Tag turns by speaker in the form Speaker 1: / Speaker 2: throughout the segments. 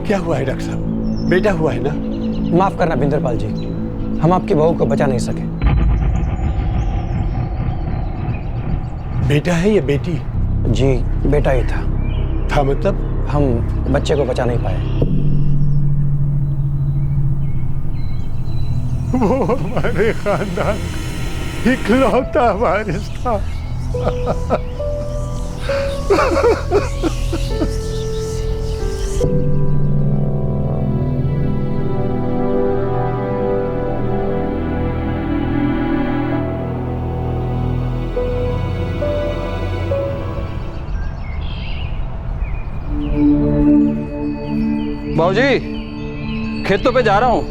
Speaker 1: क्या हुआ है डॉक्टर साहब? बेटा हुआ है ना?
Speaker 2: माफ करना बिंदरपाल जी, हम आपकी बहू को बचा नहीं सके।
Speaker 1: बेटा है या बेटी?
Speaker 2: जी बेटा ही था।
Speaker 1: था मतलब?
Speaker 2: हम बच्चे को बचा नहीं पाए।
Speaker 1: वो हमारे खानदान इकलौता वारिस था।
Speaker 3: बाबूजी, खेतों पे जा रहा हूँ।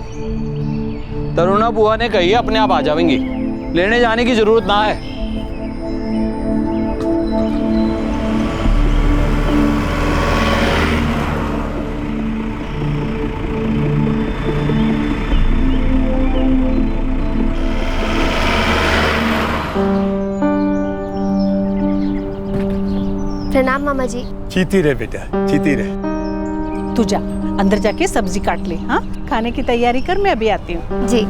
Speaker 3: तरुणा बुआ ने कही है अपने आप आ जाएंगी, लेने जाने की जरूरत ना है।
Speaker 4: प्रणाम मामा जी।
Speaker 1: जीती रहे बेटा, जीती रहे।
Speaker 5: तू जा अंदर जाके सब्जी काट ले। हाँ, खाने की तैयारी कर, मैं अभी आती हूँ।
Speaker 4: जी।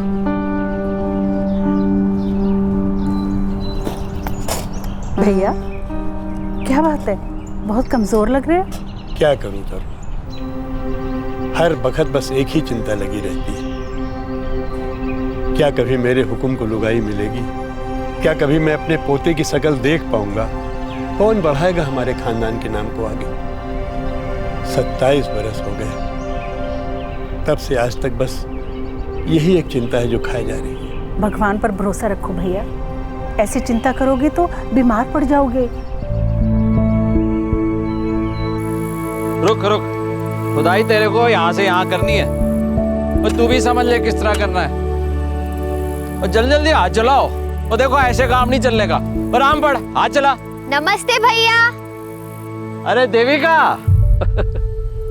Speaker 5: भैया क्या बात है, बहुत कमजोर लग रहे हैं।
Speaker 1: क्या करूं तरुण, हर वक्त बस एक ही चिंता लगी रहती है। क्या कभी मेरे हुक्म को लुगाई मिलेगी? क्या कभी मैं अपने पोते की शकल देख पाऊंगा? कौन बढ़ाएगा हमारे खानदान के नाम को आगे? 27 बरस हो गए, तब से आज तक बस यही एक चिंता है जो खाई जा रही है।
Speaker 5: भगवान पर भरोसा रखो भैया, ऐसी चिंता करोगे तो बीमार पड़ जाओगे।
Speaker 3: रुक रुक, खुदाई तेरे को यहाँ से यहाँ करनी है, और तू भी समझ ले किस तरह करना है। और जल्दी जल्दी हाथ चलाओ, और देखो ऐसे काम नहीं चलने का। और आम पड़, हाथ चला।
Speaker 4: नमस्ते भैया।
Speaker 3: अरे देविका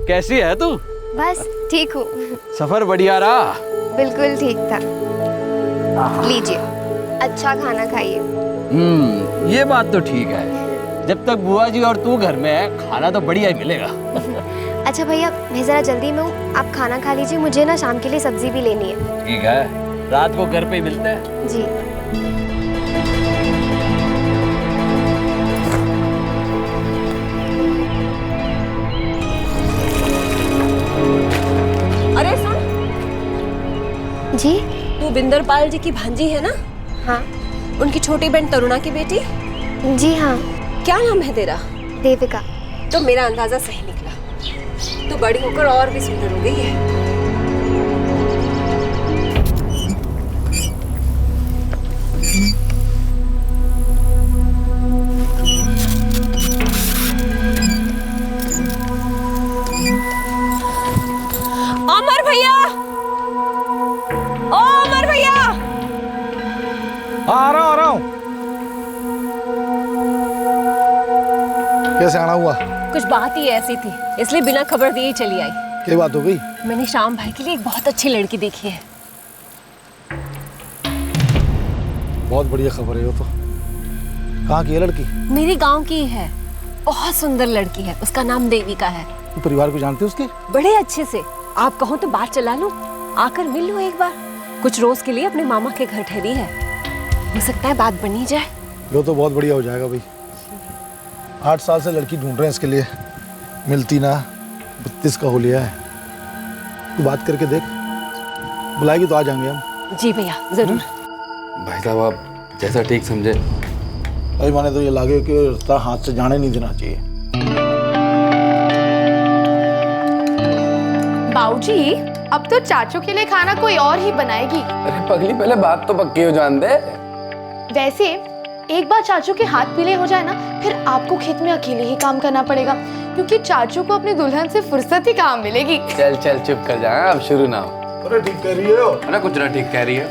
Speaker 3: कैसी है तू?
Speaker 4: बस ठीक हूँ।
Speaker 3: सफर बढ़िया रहा?
Speaker 4: बिल्कुल ठीक था। लीजिए, अच्छा खाना खाइए।
Speaker 3: ये बात तो ठीक है। जब तक बुआ जी और तू घर में है, खाना तो बढ़िया ही मिलेगा।
Speaker 4: अच्छा भैया, मैं जरा जल्दी में हूँ, आप खाना खा लीजिए, मुझे ना शाम के लिए सब्जी भी लेनी है।
Speaker 3: ठीक है, रात को घर पे ही मिलते हैं।
Speaker 4: जी।
Speaker 6: अरे सुन।
Speaker 4: जी?
Speaker 6: तू बिंदरपाल जी की भांजी है ना?
Speaker 4: हाँ।
Speaker 6: उनकी छोटी बहन तरुणा की बेटी?
Speaker 4: जी हाँ।
Speaker 6: क्या नाम है तेरा?
Speaker 4: देविका।
Speaker 6: तो मेरा अंदाजा सही निकला, तू बड़ी होकर और भी सुंदर हो गई है। अमर भैया, ओ अमर भैया।
Speaker 7: आ रहा हूँ। कैसे आना हुआ?
Speaker 6: कुछ बात ही ऐसी थी, इसलिए बिना खबर दिए ही चली आई।
Speaker 7: क्या बात हो गई?
Speaker 6: मैंने श्याम भाई के लिए एक बहुत अच्छी लड़की देखी है।
Speaker 7: बहुत बढ़िया खबर है वो तो। कहाँ की है लड़की?
Speaker 6: मेरे गांव की है, बहुत सुंदर लड़की है, उसका नाम देविका है।
Speaker 7: तू परिवार को जानती है उसके?
Speaker 6: बड़े अच्छे से, आप कहो तो बात चला लो, आकर मिल लो एक बार। कुछ रोज के लिए अपने मामा के घर ठहरी है, हो सकता है बात बनी जाए।
Speaker 7: वो तो बहुत बढ़िया हो जाएगा भाई। 8 साल से लड़की ढूंढ रहे हैं इसके लिए, मिलती ना। 32 का हो लिया है। तू बात करके देख, बुलाएगी तो आ जाएंगे हम।
Speaker 6: जी भैया जरूर।
Speaker 8: भाई साहब आप जैसा ठीक समझे।
Speaker 7: भाई माने तो ये लागे कि रास्ता हाथ से जाने नहीं देना चाहिए।
Speaker 9: बाऊजी, अब तो चाचू के लिए खाना कोई और ही बनाएगी।
Speaker 8: अरे पगली पहले बात तो पक्की हो जान दे।
Speaker 9: वैसे एक बार चाचू के हाथ पीले हो जाए ना, फिर आपको खेत में अकेले ही काम करना पड़ेगा, क्योंकि चाचू को अपनी दुल्हन से फुर्सत ही कहाँ मिलेगी।
Speaker 8: चल चल चुप कर जा, अब शुरू ना हो।
Speaker 7: अरे ठीक कह रही हो।
Speaker 8: अरे कुछ ना ठीक कह रही है।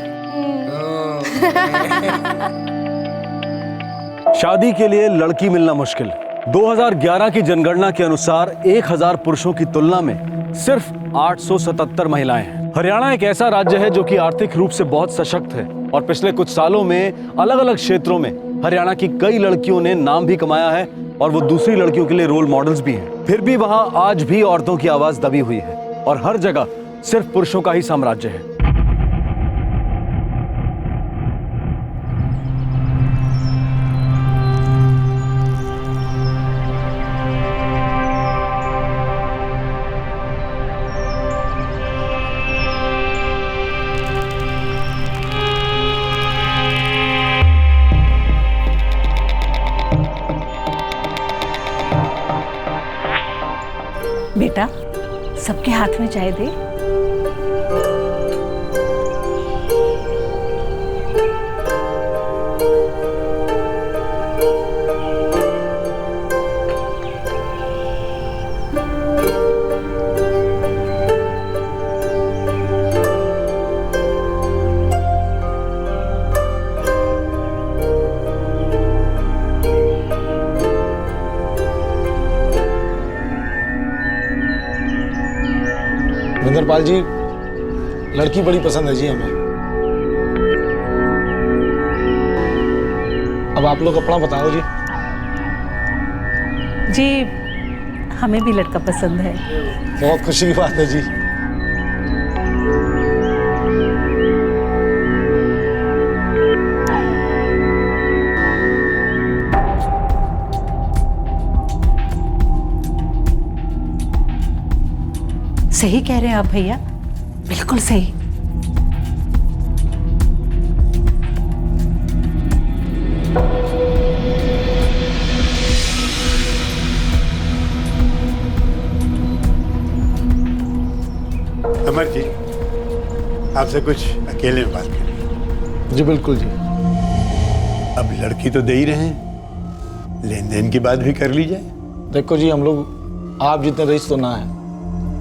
Speaker 10: शादी के लिए लड़की मिलना मुश्किल। 2011 की जनगणना के अनुसार 1000 पुरुषों की तुलना में सिर्फ 877 महिलाएं हैं। हरियाणा एक ऐसा राज्य है जो कि आर्थिक रूप से बहुत सशक्त है और पिछले कुछ सालों में अलग अलग क्षेत्रों में हरियाणा की कई लड़कियों ने नाम भी कमाया है और वो दूसरी लड़कियों के लिए रोल मॉडल्स भी हैं। फिर भी वहां आज भी औरतों की आवाज दबी हुई है और हर जगह सिर्फ पुरुषों का ही साम्राज्य है।
Speaker 5: बेटा, सबके हाथ में चाय दे।
Speaker 7: विंदरपाल जी, लड़की बड़ी पसंद है जी हमें। अब आप लोग अपना बताओ जी।
Speaker 5: जी, हमें भी लड़का पसंद है।
Speaker 7: बहुत खुशी की बात है जी।
Speaker 5: सही कह रहे हैं आप भैया, बिल्कुल सही।
Speaker 1: अमर जी, आपसे कुछ अकेले में बात करनी।
Speaker 7: जी बिल्कुल जी।
Speaker 1: अब लड़की तो दे ही रहे हैं, लेन देन की बात भी कर ली जाए।
Speaker 7: देखो जी, हम लोग आप जितने रईस तो ना है,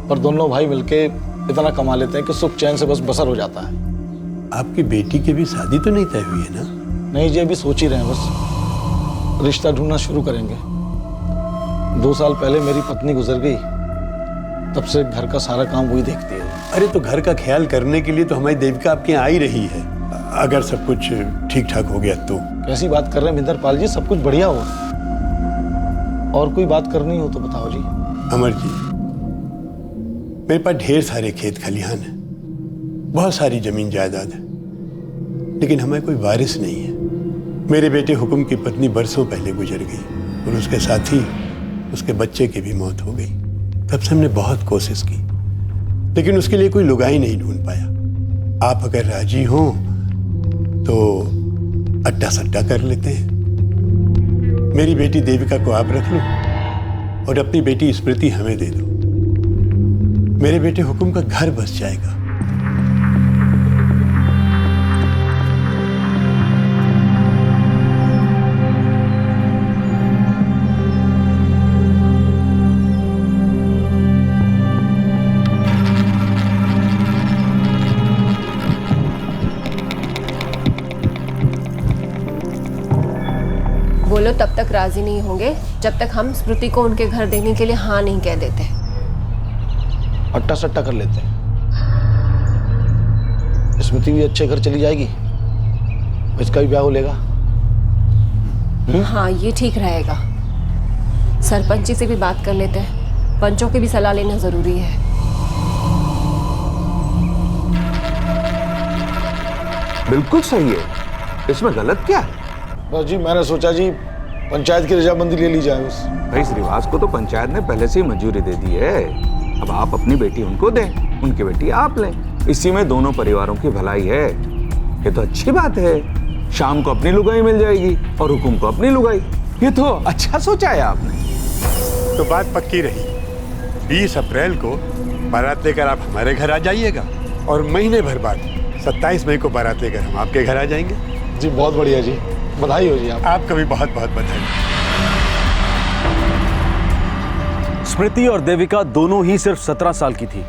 Speaker 7: पर दोनों भाई मिलके इतना कमा लेते हैं कि सुख चैन से बस बसर हो जाता है।
Speaker 1: आपकी बेटी की भी शादी तो नहीं तय हुई है ना?
Speaker 7: नहीं जी, अभी सोच ही रहे हैं, बस रिश्ता ढूंढना शुरू करेंगे। 2 साल पहले मेरी पत्नी गुजर गई, तब से घर का सारा काम वही देखती है।
Speaker 1: अरे तो घर का ख्याल करने के लिए तो हमारी देविका आपके यहाँ आ ही रही है। अगर सब कुछ ठीक ठाक हो गया तो।
Speaker 7: कैसी बात कर रहे हैं विंदरपाल जी, सब कुछ बढ़िया हो। और कोई बात करनी हो तो बताओ जी।
Speaker 1: अमर जी, मेरे पास ढेर सारे खेत खलिहान है, बहुत सारी जमीन जायदाद है, लेकिन हमें कोई वारिस नहीं है। मेरे बेटे हुकुम की पत्नी बरसों पहले गुजर गई और उसके साथ ही उसके बच्चे की भी मौत हो गई। तब से हमने बहुत कोशिश की, लेकिन उसके लिए कोई लुगाई नहीं ढूंढ पाया। आप अगर राजी हो तो अट्टा सट्टा कर लेते हैं। मेरी बेटी देविका को आप रख लो और अपनी बेटी स्मृति हमें दे दो। मेरे बेटे हुकुम का घर बस जाएगा।
Speaker 6: वो लोग तब तक राजी नहीं होंगे जब तक हम स्मृति को उनके घर देने के लिए हाँ नहीं कह देते।
Speaker 7: अट्टा सट्टा कर लेते हैं, स्मृति भी अच्छे घर चली जाएगी, इसका भी ब्याह हो लेगा।
Speaker 6: हाँ, ये ठीक रहेगा। सरपंच जी से भी बात कर लेते हैं, पंचों की भी सलाह लेना जरूरी है।
Speaker 11: बिल्कुल सही है, इसमें गलत क्या है?
Speaker 7: बस जी, मैंने सोचा जी पंचायत की रजामंदी ले ली जाए बस।
Speaker 11: भाई, इस रिवाज को तो पंचायत ने पहले से ही मंजूरी दे दी है। अब आप अपनी बेटी उनको दें, उनकी बेटी आप लें, इसी में दोनों परिवारों की भलाई है। ये तो अच्छी बात है। शाम को अपनी लुगाई मिल जाएगी और हुकुम को अपनी लुगाई। ये तो अच्छा सोचा है आपने।
Speaker 1: तो बात पक्की रही, 20 अप्रैल को बारात लेकर आप हमारे घर आ जाइएगा और महीने भर बाद 27 मई को बारात लेकर हम आपके घर आ जाएंगे।
Speaker 7: जी बहुत बढ़िया जी, बधाई हो जी।
Speaker 1: आपका भी बहुत बहुत बधाई।
Speaker 10: स्मृति और देविका दोनों ही सिर्फ 17 साल की थी,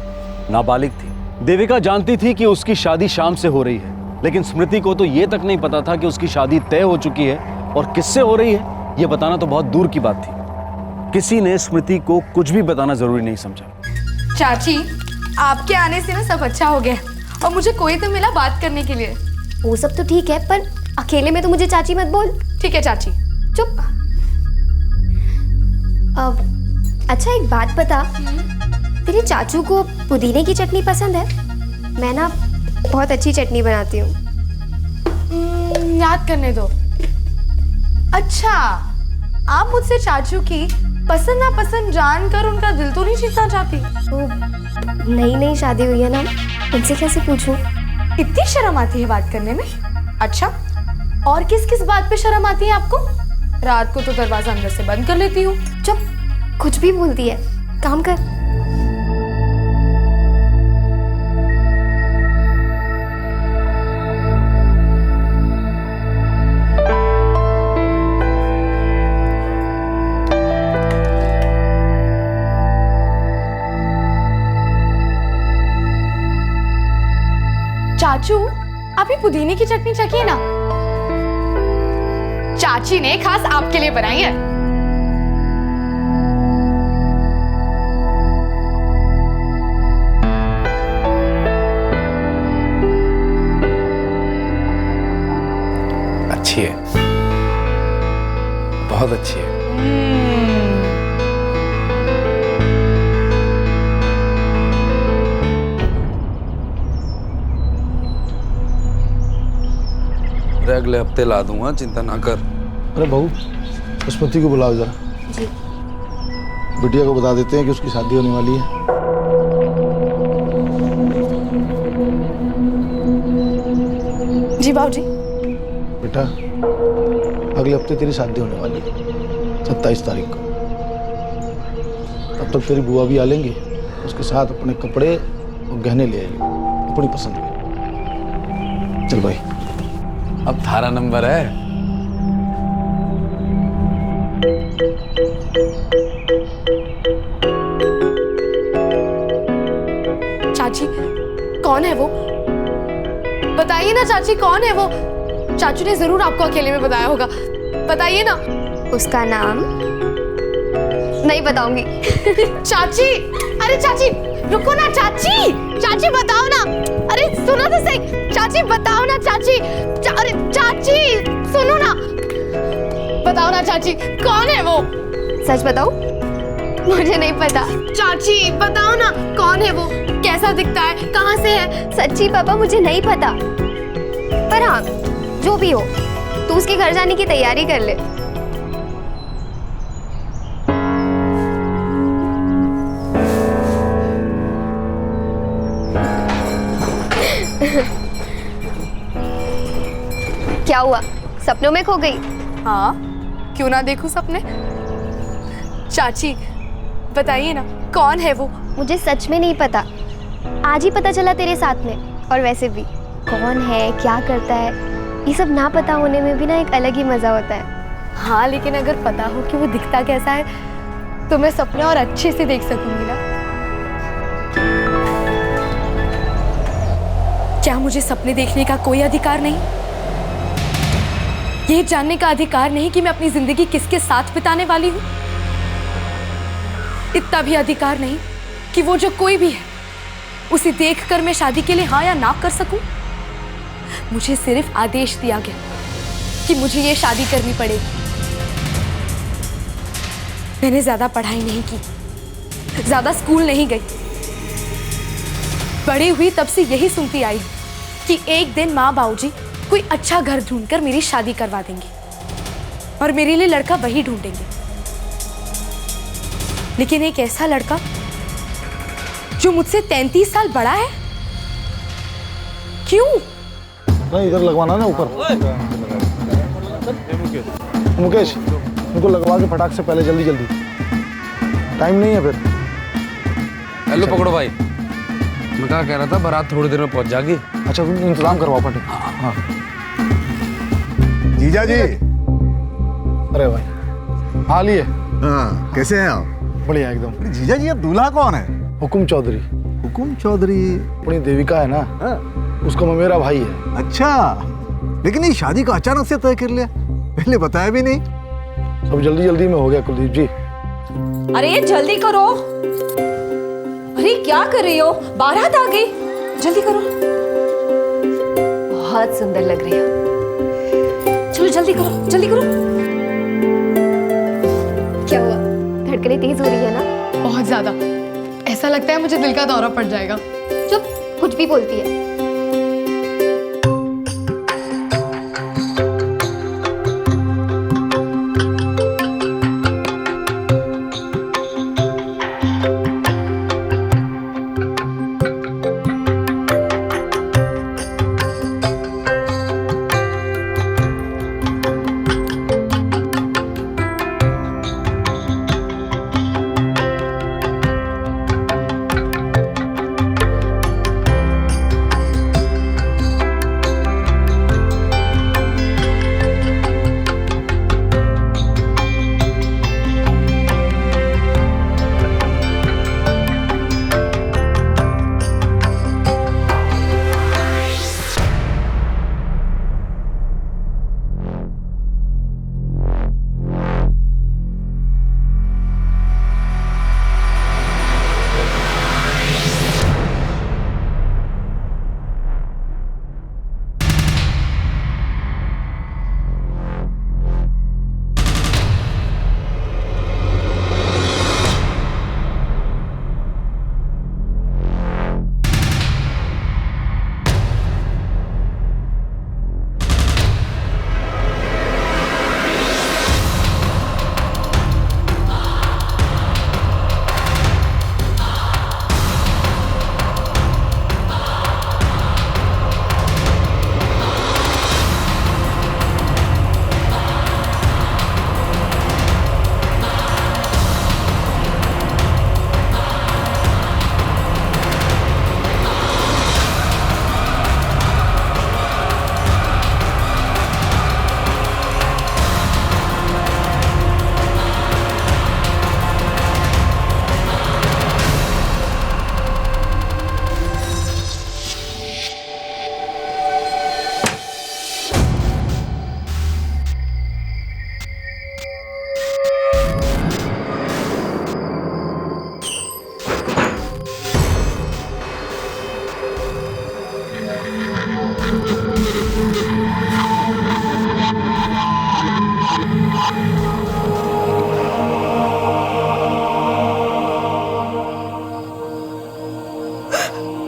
Speaker 10: नाबालिग थी। देविका जानती थी कि उसकी शादी शाम से हो रही है, लेकिन स्मृति को तो ये तक नहीं पता था कि उसकी शादी तय हो चुकी है और किससे हो रही है। ये बताना तो बहुत दूर की बात थी। किसी ने स्मृति को कुछ भी बताना जरूरी नहीं समझा।
Speaker 9: चाची, आपके आने से ना सब अच्छा हो गया और मुझे कोई तो मिला बात करने के लिए।
Speaker 4: वो सब तो ठीक है, पर अकेले में तो मुझे चाची मत बोल।
Speaker 9: ठीक है चाची,
Speaker 4: चुप। अच्छा एक बात बता, तेरे चाचू को पुदीने की चटनी पसंद है? मैं ना बहुत अच्छी चटनी बनाती हूँ।
Speaker 9: याद करने दो। अच्छा, आप मुझसे चाचू की पसंद नापसंद जानकर उनका दिल तो नहीं जीतना चाहती?
Speaker 4: तो नई नई शादी हुई है ना, उनसे कैसे पूछूं?
Speaker 9: इतनी शर्म आती है बात करने में? अच्छा, और किस किस बात पे शर्म आती है आपको? रात को तो दरवाजा अंदर से बंद कर लेती हूँ।
Speaker 4: चुप, कुछ भी बोलती है। काम कर।
Speaker 9: चाचू, आप ये पुदीने की चटनी चखिए ना। चाची ने खास आपके लिए बनाई है।
Speaker 8: अच्छी है, बहुत अच्छी है। अगले हफ्ते ला दूंगा, चिंता ना कर।
Speaker 7: अरे बहू, बसमती को बुलाओ जरा।
Speaker 4: जी।
Speaker 7: बिटिया को बता देते हैं कि उसकी शादी होने वाली है।
Speaker 9: जी बाबूजी।
Speaker 7: बेटा, अगले हफ्ते तेरी शादी होने वाली है, 27 तारीख को। तब तक तेरी बुआ भी आ लेंगे, उसके साथ अपने कपड़े और गहने ले आएंगे अपनी पसंद के। चल भाई,
Speaker 8: अब थारा नंबर है।
Speaker 9: चाची, कौन है वो? बताइए ना चाची, कौन है वो? चाचू ने जरूर आपको अकेले में बताया होगा, बताइए ना।
Speaker 4: उसका नाम नहीं बताऊंगी।
Speaker 9: चाची, अरे चाची रुको ना। चाची, चाची बताओ ना। अरे सुनो तो सही। चाची बताओ ना चाची। अरे चाची सुनो ना, बताओ ना चाची, कौन है वो?
Speaker 4: सच बताओ, मुझे नहीं पता।
Speaker 9: चाची बताओ ना, कौन है वो? कैसा दिखता है? कहाँ से है?
Speaker 4: सच्ची पापा, मुझे नहीं पता। पर हाँ, जो भी हो, तू उसके घर जाने की तैयारी कर ले। क्या हुआ, सपनों में खो गई?
Speaker 9: हाँ, क्यों ना देखूं सपने। चाची बताइए ना, कौन है वो?
Speaker 4: मुझे सच में नहीं पता, आज ही पता चला तेरे साथ में। और वैसे भी कौन है, क्या करता है, ये सब ना पता होने में भी ना एक अलग ही मजा होता है।
Speaker 9: हाँ, लेकिन अगर पता हो कि वो दिखता कैसा है तो मैं सपने और अच्छे से देख सकूंगी ना। क्या मुझे सपने देखने का कोई अधिकार नहीं? ये जानने का अधिकार नहीं कि मैं अपनी जिंदगी किसके साथ बिताने वाली हूं? इतना भी अधिकार नहीं कि वो जो कोई भी है उसे देखकर मैं शादी के लिए हाँ या ना कर सकूं? मुझे सिर्फ आदेश दिया गया कि मुझे ये शादी करनी पड़ेगी। मैंने ज्यादा पढ़ाई नहीं की, ज्यादा स्कूल नहीं गई। बड़ी हुई तब से यही सुनती आई हूं कि एक दिन माँ बाबूजी कोई अच्छा घर ढूंढकर मेरी शादी करवा देंगे और मेरे लिए लड़का वही ढूंढेंगे। लेकिन एक ऐसा लड़का जो मुझसे 33 साल बड़ा है, क्यों?
Speaker 7: नहीं, इधर लगवाना ना ऊपर। मुकेश, इनको लगवा के फटाक से पहले, जल्दी जल्दी, टाइम नहीं है फिर।
Speaker 8: हेलो पकड़ो भाई, मैं क्या कह रहा था, बारात थोड़ी देर में पहुंच जाएगी।
Speaker 7: अच्छा, तुम इंतजाम करवाओ फटे। हाँ।
Speaker 12: जीजा जी।
Speaker 7: अरे भाई, हाल ही है।
Speaker 12: हाँ, कैसे हैं आप?
Speaker 7: बढ़िया एकदम।
Speaker 12: जीजा जी, अब दूल्हा कौन है?
Speaker 7: हुकुम चौधरी।
Speaker 12: हुकुम चौधरी?
Speaker 7: अपनी देविका है ना, उसका मेरा भाई है।
Speaker 12: अच्छा, लेकिन ये शादी को अचानक से तय कर लिया, पहले बताया भी नहीं।
Speaker 7: सब जल्दी जल्दी में हो गया कुलदीप जी।
Speaker 6: अरे जल्दी करो। अरे क्या कर रही हो, बारात आ गई, जल्दी करो। बहुत सुंदर लग रही हो, चलो जल्दी करो, जल्दी करो।
Speaker 4: क्या हुआ, धड़कनें तेज हो रही है ना?
Speaker 9: बहुत ज्यादा। ऐसा लगता है मुझे दिल का दौरा पड़ जाएगा।
Speaker 4: चुप, कुछ भी बोलती है।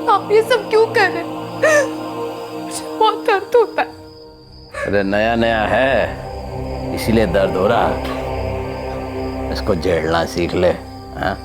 Speaker 9: आप ये सब क्यों कर रहे हैं? मुझे बहुत दर्द होता है।
Speaker 3: अरे नया नया है इसीलिए दर्द हो रहा है, इसको झेलना सीख ले। हाँ?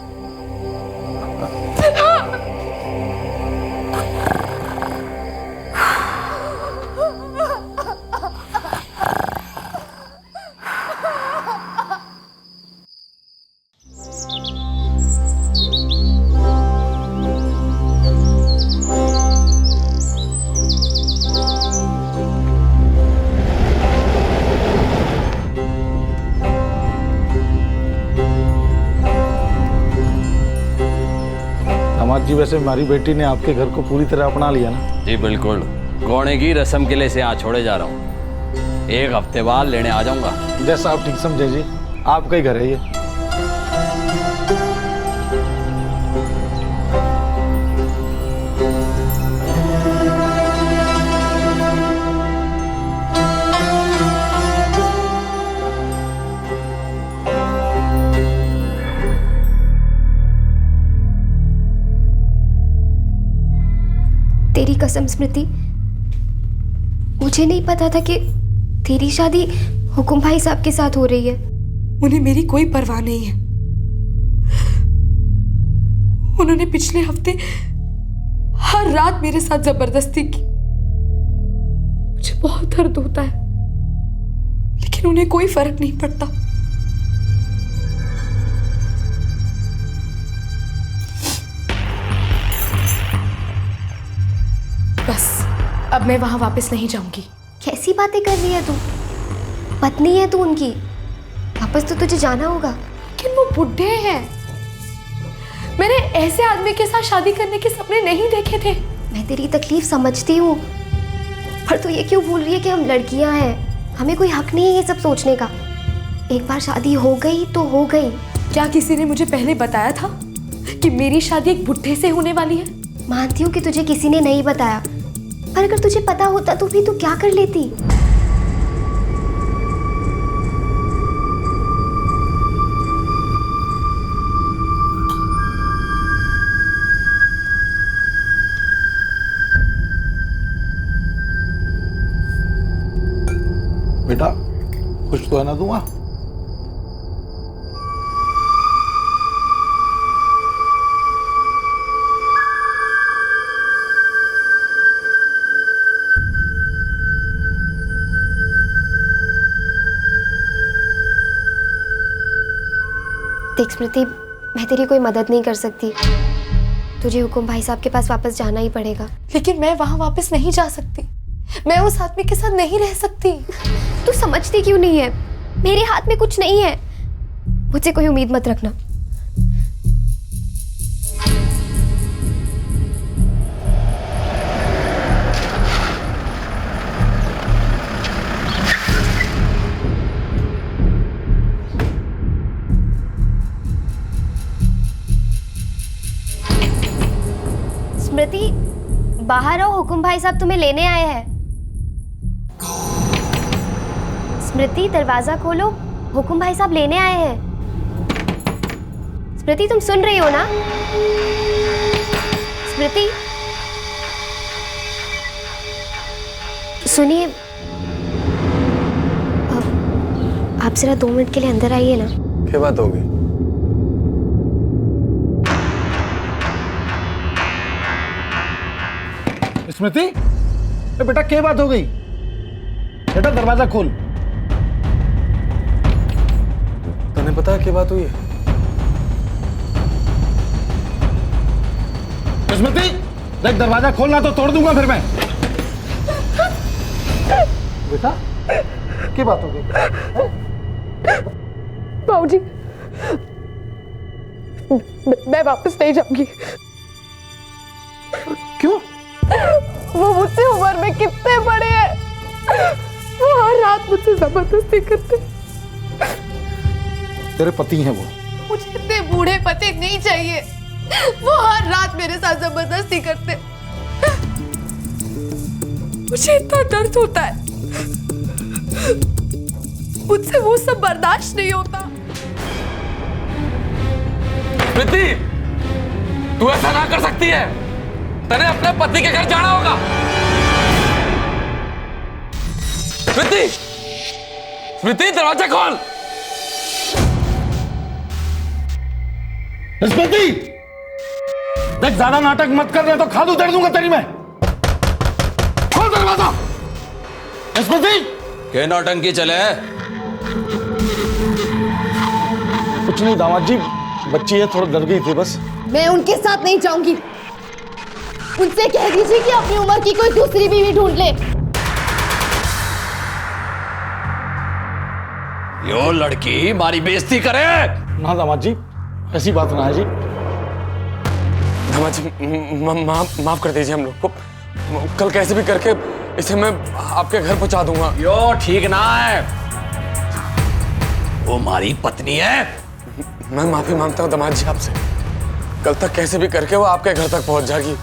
Speaker 7: जी वैसे हमारी बेटी ने आपके घर को पूरी तरह अपना लिया ना?
Speaker 3: जी बिल्कुल, गौणे की रस्म के लिए से यहाँ छोड़े जा रहा हूँ। एक हफ्ते बाद लेने आ जाऊंगा।
Speaker 7: जैसा आप ठीक समझे जी, आपका ही घर है ये।
Speaker 4: तेरी कसम स्मृति, मुझे नहीं पता था कि तेरी शादी हुकुम भाई साहब के साथ हो रही है।
Speaker 9: उन्हें मेरी कोई परवाह नहीं है। उन्होंने पिछले हफ्ते हर रात मेरे साथ जबरदस्ती की। मुझे बहुत दर्द होता है, लेकिन उन्हें कोई फर्क नहीं पड़ता। बस अब मैं वहां वापस नहीं जाऊंगी।
Speaker 4: कैसी बातें कर रही है तू? पत्नी है तू उनकी, वापस तो तुझे जाना होगा।
Speaker 9: लेकिन वो बुढ़े हैं। मैंने ऐसे आदमी के साथ शादी करने के सपने नहीं देखे थे।
Speaker 4: मैं तेरी तकलीफ समझती हूँ, पर तू ये क्यों बोल रही है कि हम लड़कियां हैं? हमें कोई हक नहीं है ये सब सोचने का। एक बार शादी हो गई तो हो गई।
Speaker 9: क्या किसी ने मुझे पहले बताया था कि मेरी शादी एक बुढ़े से होने वाली है?
Speaker 4: मानती हूँ कि तुझे किसी ने नहीं बताया, पर अगर तुझे पता होता तो भी तू क्या कर लेती?
Speaker 7: बेटा कुछ तो है ना दूंगा।
Speaker 4: देख स्मृति, मैं तेरी कोई मदद नहीं कर सकती। तुझे हुकुम भाई साहब के पास वापस जाना ही पड़ेगा।
Speaker 9: लेकिन मैं वहां वापस नहीं जा सकती, मैं उस आदमी के साथ नहीं रह सकती।
Speaker 4: तू समझती क्यों नहीं है? मेरे हाथ में कुछ नहीं है। मुझसे कोई उम्मीद मत रखना। स्मृति, बाहर आओ, हुकुम भाई साहब तुम्हें लेने आए हैं। स्मृति, दरवाजा खोलो, हुकुम भाई साहब लेने आए हैं। स्मृति, तुम सुन रही हो ना? स्मृति, सुनिए, आप जरा 2 मिनट के लिए अंदर आइए ना।
Speaker 8: क्या बात होगी?
Speaker 7: स्मृति, बेटा क्या बात हो गई? बेटा दरवाजा खोल।
Speaker 8: तुम्हें पता है क्या बात हुई है?
Speaker 7: स्मृति, देख दरवाजा खोलना तो तोड़ दूंगा फिर मैं। बेटा क्या बात हो गई?
Speaker 9: बाबूजी, मैं वापस नहीं जाऊंगी।
Speaker 7: क्यों?
Speaker 9: वो मुझसे उम्र में कितने बड़े हैं। वो हर रात मुझसे जबरदस्ती करते।
Speaker 7: तेरे पति हैं वो?
Speaker 9: मुझे इतने बूढ़े पति नहीं चाहिए। वो हर रात मेरे साथ जबरदस्ती करते। मुझे इतना दर्द होता है, मुझसे वो सब बर्दाश्त नहीं होता।
Speaker 8: प्रीति, तू ऐसा ना कर सकती है। तने अपने पति के घर जाना होगा। स्मृति, स्मृति, दरवाजा खोल।
Speaker 7: स्मृति, देख ज्यादा नाटक मत कर रहे तो खाद उतर दूंगा तेरी मैं। खोल दरवाजा। स्मृति,
Speaker 3: क्या नौटंकी चले?
Speaker 7: कुछ नहीं दामाद जी, बच्ची है थोड़ा डर गई थी बस।
Speaker 9: मैं उनके साथ नहीं जाऊंगी। उनसे कह दीजिए कि अपनी उम्र की कोई दूसरी बीवी ढूंढ ले।
Speaker 3: यो लड़की हमारी बेइज्जती करे।
Speaker 7: ना दामाद जी, ऐसी बात ना है जी।
Speaker 8: दामाद जी, माफ कर दीजिए हम लोग को। कल कैसे भी करके इसे मैं आपके घर पहुंचा दूंगा।
Speaker 3: यो ठीक ना है, वो हमारी पत्नी है।
Speaker 8: मैं माफी मांगता हूँ दामाद जी आपसे। कल तक कैसे भी करके वो आपके घर तक पहुंच जाएगी।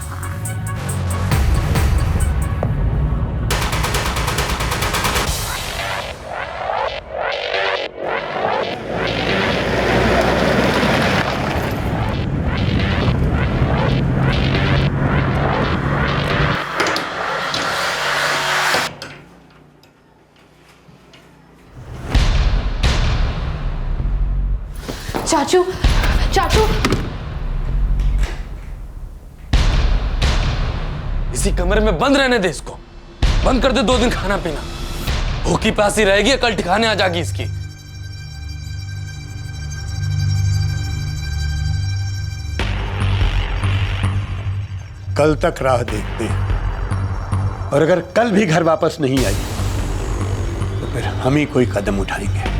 Speaker 9: चाचू, चाचू,
Speaker 8: इसी कमरे में बंद रहने दे इसको। बंद कर दे 2 दिन खाना पीना। भूखी प्यासी रहेगी, कल ठिकाने आ जाएगी इसकी।
Speaker 1: कल तक राह देखते हैं, और अगर कल भी घर वापस नहीं आई तो फिर हम ही कोई कदम उठाएंगे।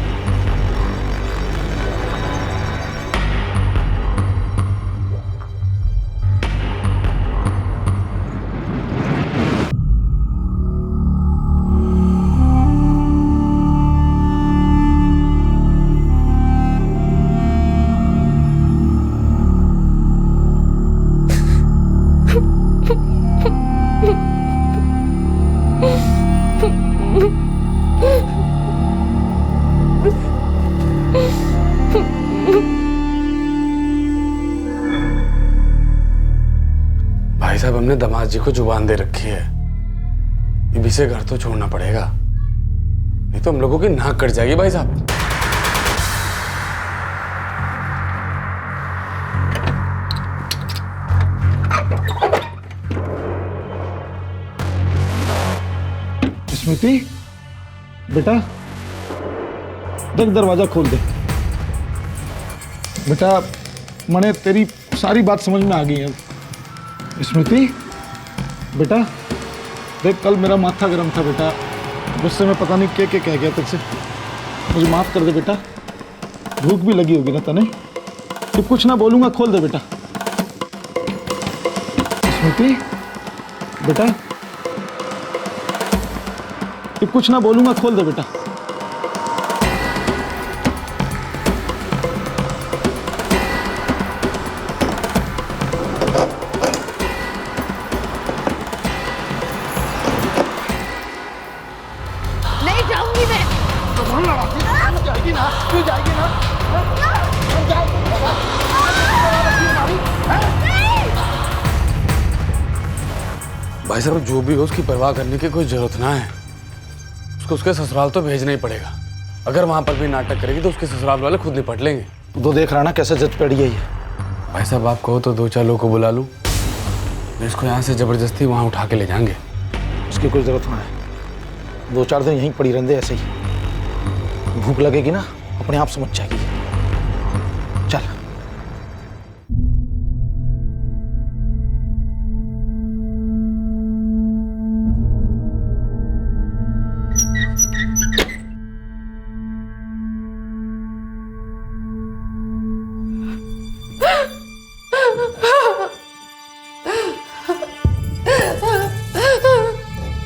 Speaker 8: भाई साहब, हमने दामाद जी को जुबान दे रखी है। इसे घर तो छोड़ना पड़ेगा, नहीं तो हम लोगों की नाक कट जाएगी भाई साहब।
Speaker 7: स्मृति बेटा, देख दरवाजा खोल दे। बेटा मैंने तेरी सारी बात समझ में आ गई है। स्मृति बेटा देख, कल मेरा माथा गर्म था बेटा, गुस्से में पता नहीं क्या कह गया तुझसे, मुझे माफ कर दे बेटा। भूख भी लगी होगी ना तने, कि कुछ ना बोलूंगा, खोल दे बेटा। स्मृति बेटा, कि कुछ ना बोलूंगा, खोल दे बेटा।
Speaker 9: नहीं जाऊंगी मैं।
Speaker 7: जाएगी ना, तू जाएगी ना।
Speaker 8: भाई साहब जो भी हो उसकी परवाह करने की कोई जरूरत ना है। उसको उसके ससुराल तो भेजना ही पड़ेगा। अगर वहां पर भी नाटक करेगी तो उसके ससुराल वाले खुद निपट लेंगे।
Speaker 7: तो देख रहा ना कैसे जज पड़ी है ये।
Speaker 8: भाई साहब आप कहो तो 2-4 लोगों को बुला लूं, इसको यहाँ से जबरदस्ती वहाँ उठा के ले जाएंगे।
Speaker 7: उसकी कोई जरूरत ना है, 2-4 दिन यहीं पड़ी रहने दे ऐसे ही। भूख लगेगी ना अपने आप समझ जाएगी। चल।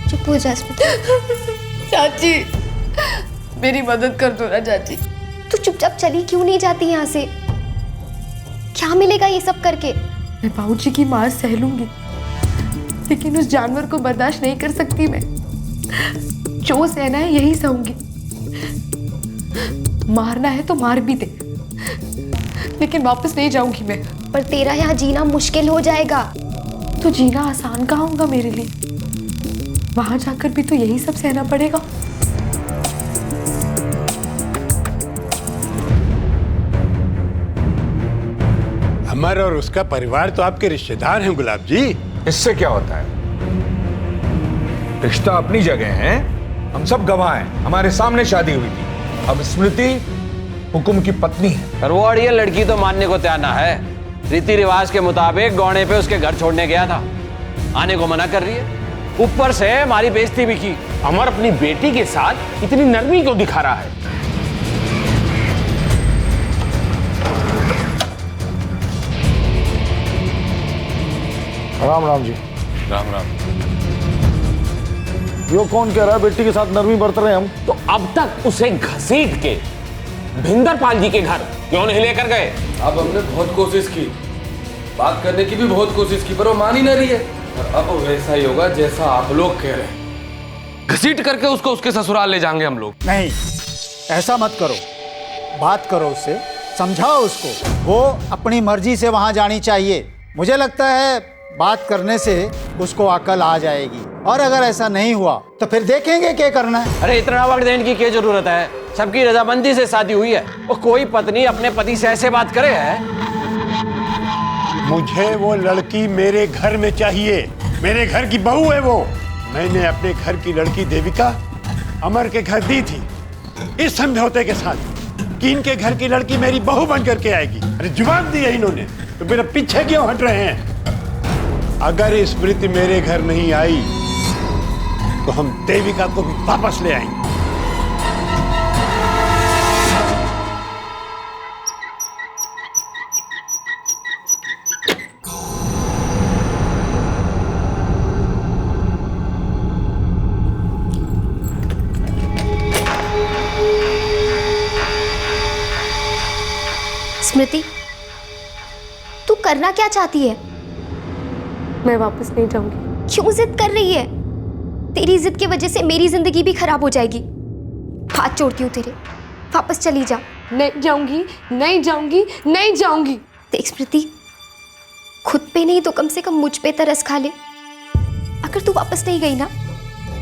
Speaker 4: चुप हो जा स्मृति।
Speaker 9: चाची मेरी मदद कर दो ना चाची।
Speaker 4: तू चुपचाप चली क्यों नहीं जाती यहाँ से? क्या मिलेगा ये सब करके?
Speaker 9: मैं बाबूजी की मार सह लूंगी, लेकिन उस जानवर को बर्दाश्त नहीं कर सकती मैं। जो सहना है यही सहूंगी। मारना है तो मार भी दे, लेकिन वापस नहीं जाऊंगी मैं।
Speaker 4: पर तेरा यहाँ जीना मुश्किल हो जाएगा।
Speaker 9: तो जीना आसान कहाँ होगा मेरे लिए? वहां जाकर भी तो यही सब सहना पड़ेगा।
Speaker 1: अमर और उसका परिवार तो आपके रिश्तेदार हैं गुलाब जी।
Speaker 11: इससे क्या होता है? रिश्ता अपनी जगह है, हम सब गवाह हैं। हमारे सामने शादी हुई थी। अब स्मृति हुकुम की पत्नी है।
Speaker 3: और वो अड़ियल लड़की तो मानने को तैयार ना है। रीति रिवाज के मुताबिक गौने पे उसके घर छोड़ने गया था, आने को मना कर रही है। ऊपर से हमारी बेइज्जती भी की।
Speaker 8: अमर अपनी बेटी के साथ इतनी नरमी क्यों दिखा रहा है?
Speaker 7: राम राम जी।
Speaker 8: राम राम।
Speaker 7: यो कौन कह रहा है बेटी के साथ नरमी बरत रहे हम?
Speaker 8: तो अब तक उसे घसीट के भिंदरपाल जी के घर क्यों नहीं लेकर गए?
Speaker 13: अब हमने बहुत कोशिश की, बात करने की भी बहुत कोशिश की, पर वो मान ही नहीं रही है। और अब वैसा ही होगा जैसा आप लोग कह रहे हैं। घसीट करके उसको उसके ससुराल ले जाएंगे हम लोग।
Speaker 14: नहीं, ऐसा मत करो। बात करो उससे, समझाओ उसको। वो अपनी मर्जी से वहां जानी चाहिए। मुझे लगता है बात करने से उसको अकल आ जाएगी। और अगर ऐसा नहीं हुआ तो फिर देखेंगे क्या करना है।
Speaker 3: अरे इतना वक्त देने की क्या जरूरत है? सबकी रजामंदी से शादी हुई है। और कोई पत्नी अपने पति से ऐसे बात करे है?
Speaker 1: मुझे वो लड़की मेरे घर में चाहिए। मेरे घर की बहू है वो। मैंने अपने घर की लड़की देविका अमर के घर दी थी, इस समझौते के साथ कि इनके घर की लड़की मेरी बहू बन करके आएगी। अरे जुबान दी है इन्होंने, तो मेरे पीछे क्यों हट रहे हैं? अगर स्मृति मेरे घर नहीं आई तो हम देविका को भी वापस ले आएंगे।
Speaker 4: स्मृति, तू करना क्या चाहती है?
Speaker 9: मैं वापस नहीं जाऊंगी।
Speaker 4: क्यों जिद कर रही है? तेरी जिद की वजह से मेरी जिंदगी भी खराब हो जाएगी। हाथ जोड़ती हूँ तेरे, वापस चली जा।
Speaker 9: नहीं जाऊंगी, नहीं जाऊंगी, नहीं जाऊंगी।
Speaker 4: देख स्मृति, खुद पे नहीं तो कम से कम मुझ पे तरस खा ले। अगर तू वापस नहीं गई ना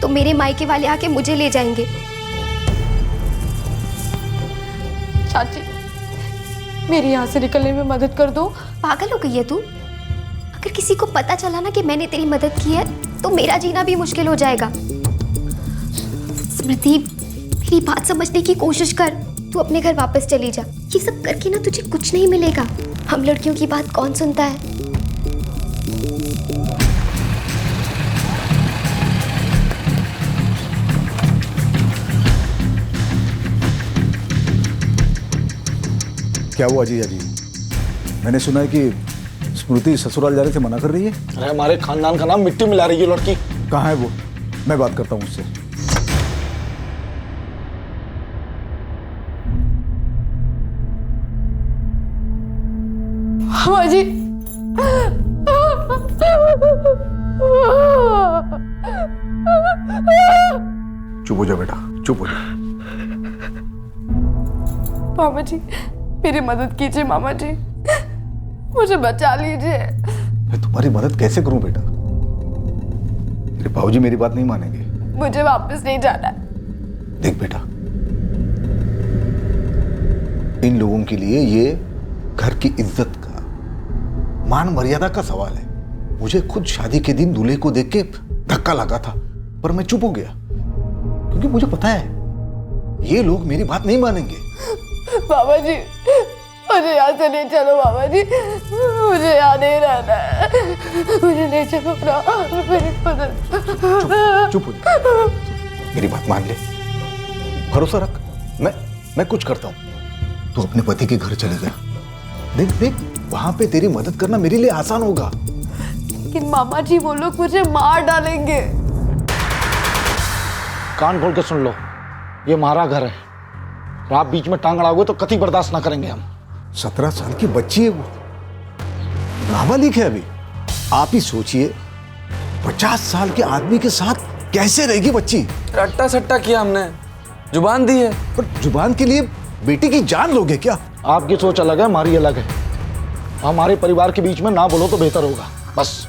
Speaker 4: तो मेरे मायके वाले आके मुझे ले जाएंगे।
Speaker 9: चाची मेरी यहाँ से निकलने में मदद कर दो।
Speaker 4: पागल हो गई है तू? अगर किसी को पता चला ना कि मैंने तेरी मदद की है तो मेरा जीना भी मुश्किल हो जाएगा। स्मृति, मेरी बात समझने की कोशिश कर। तू अपने घर वापस चली जा। ये सब करके ना तुझे कुछ नहीं मिलेगा। हम लड़कियों की बात कौन सुनता है?
Speaker 12: क्या हुआ जीजा जी? मैंने सुना है कि स्मृति ससुराल जाने से मना कर रही है।
Speaker 7: अरे हमारे खानदान का नाम मिट्टी मिला रही है लड़की।
Speaker 12: कहाँ है वो? मैं बात करता हूँ उससे।
Speaker 9: मामा जी,
Speaker 12: चुप हो जा बेटा, चुप हो जा।
Speaker 9: मामा जी मेरी मदद कीजिए। मामा जी मुझे बचा लीजिए।
Speaker 12: मैं तुम्हारी मदद कैसे करूं बेटा? मेरे बाबूजी मेरी बात नहीं मानेंगे।
Speaker 9: मुझे वापस नहीं जाना है।
Speaker 12: देख बेटा, इन लोगों के लिए ये घर की इज्जत का, मान मर्यादा का सवाल है। मुझे खुद शादी के दिन दूल्हे को देख के धक्का लगा था, पर मैं चुप हो गया क्योंकि मुझे पता है ये लोग मेरी बात नहीं मानेंगे।
Speaker 9: बाबा जी मुझे यहाँ से नहीं चलो। बाबा जी मुझे यहाँ नहीं रहना है। मुझे नहीं चलो ना।
Speaker 12: चुप हो जा, मेरी बात मान ले, भरोसा रख। मैं कुछ करता हूँ। तू अपने पति के घर चले जा। देख देख, वहां पे तेरी मदद करना मेरे लिए आसान होगा।
Speaker 9: लेकिन मामा जी वो लोग मुझे मार डालेंगे।
Speaker 7: कान खोल के सुन लो, ये हमारा घर है। आप बीच में टांग अड़ाओगे तो कतई बर्दाश्त ना करेंगे हम।
Speaker 12: 17 साल की बच्ची है वो, नाबालिग है अभी। आप ही सोचिए 50 साल के आदमी के साथ कैसे रहेगी बच्ची?
Speaker 13: रट्टा सट्टा किया हमने, जुबान दी है।
Speaker 12: पर जुबान के लिए बेटी की जान लोगे क्या?
Speaker 7: आपकी सोच अलग है, हमारी अलग है। हमारे परिवार के बीच में ना बोलो तो बेहतर होगा। बस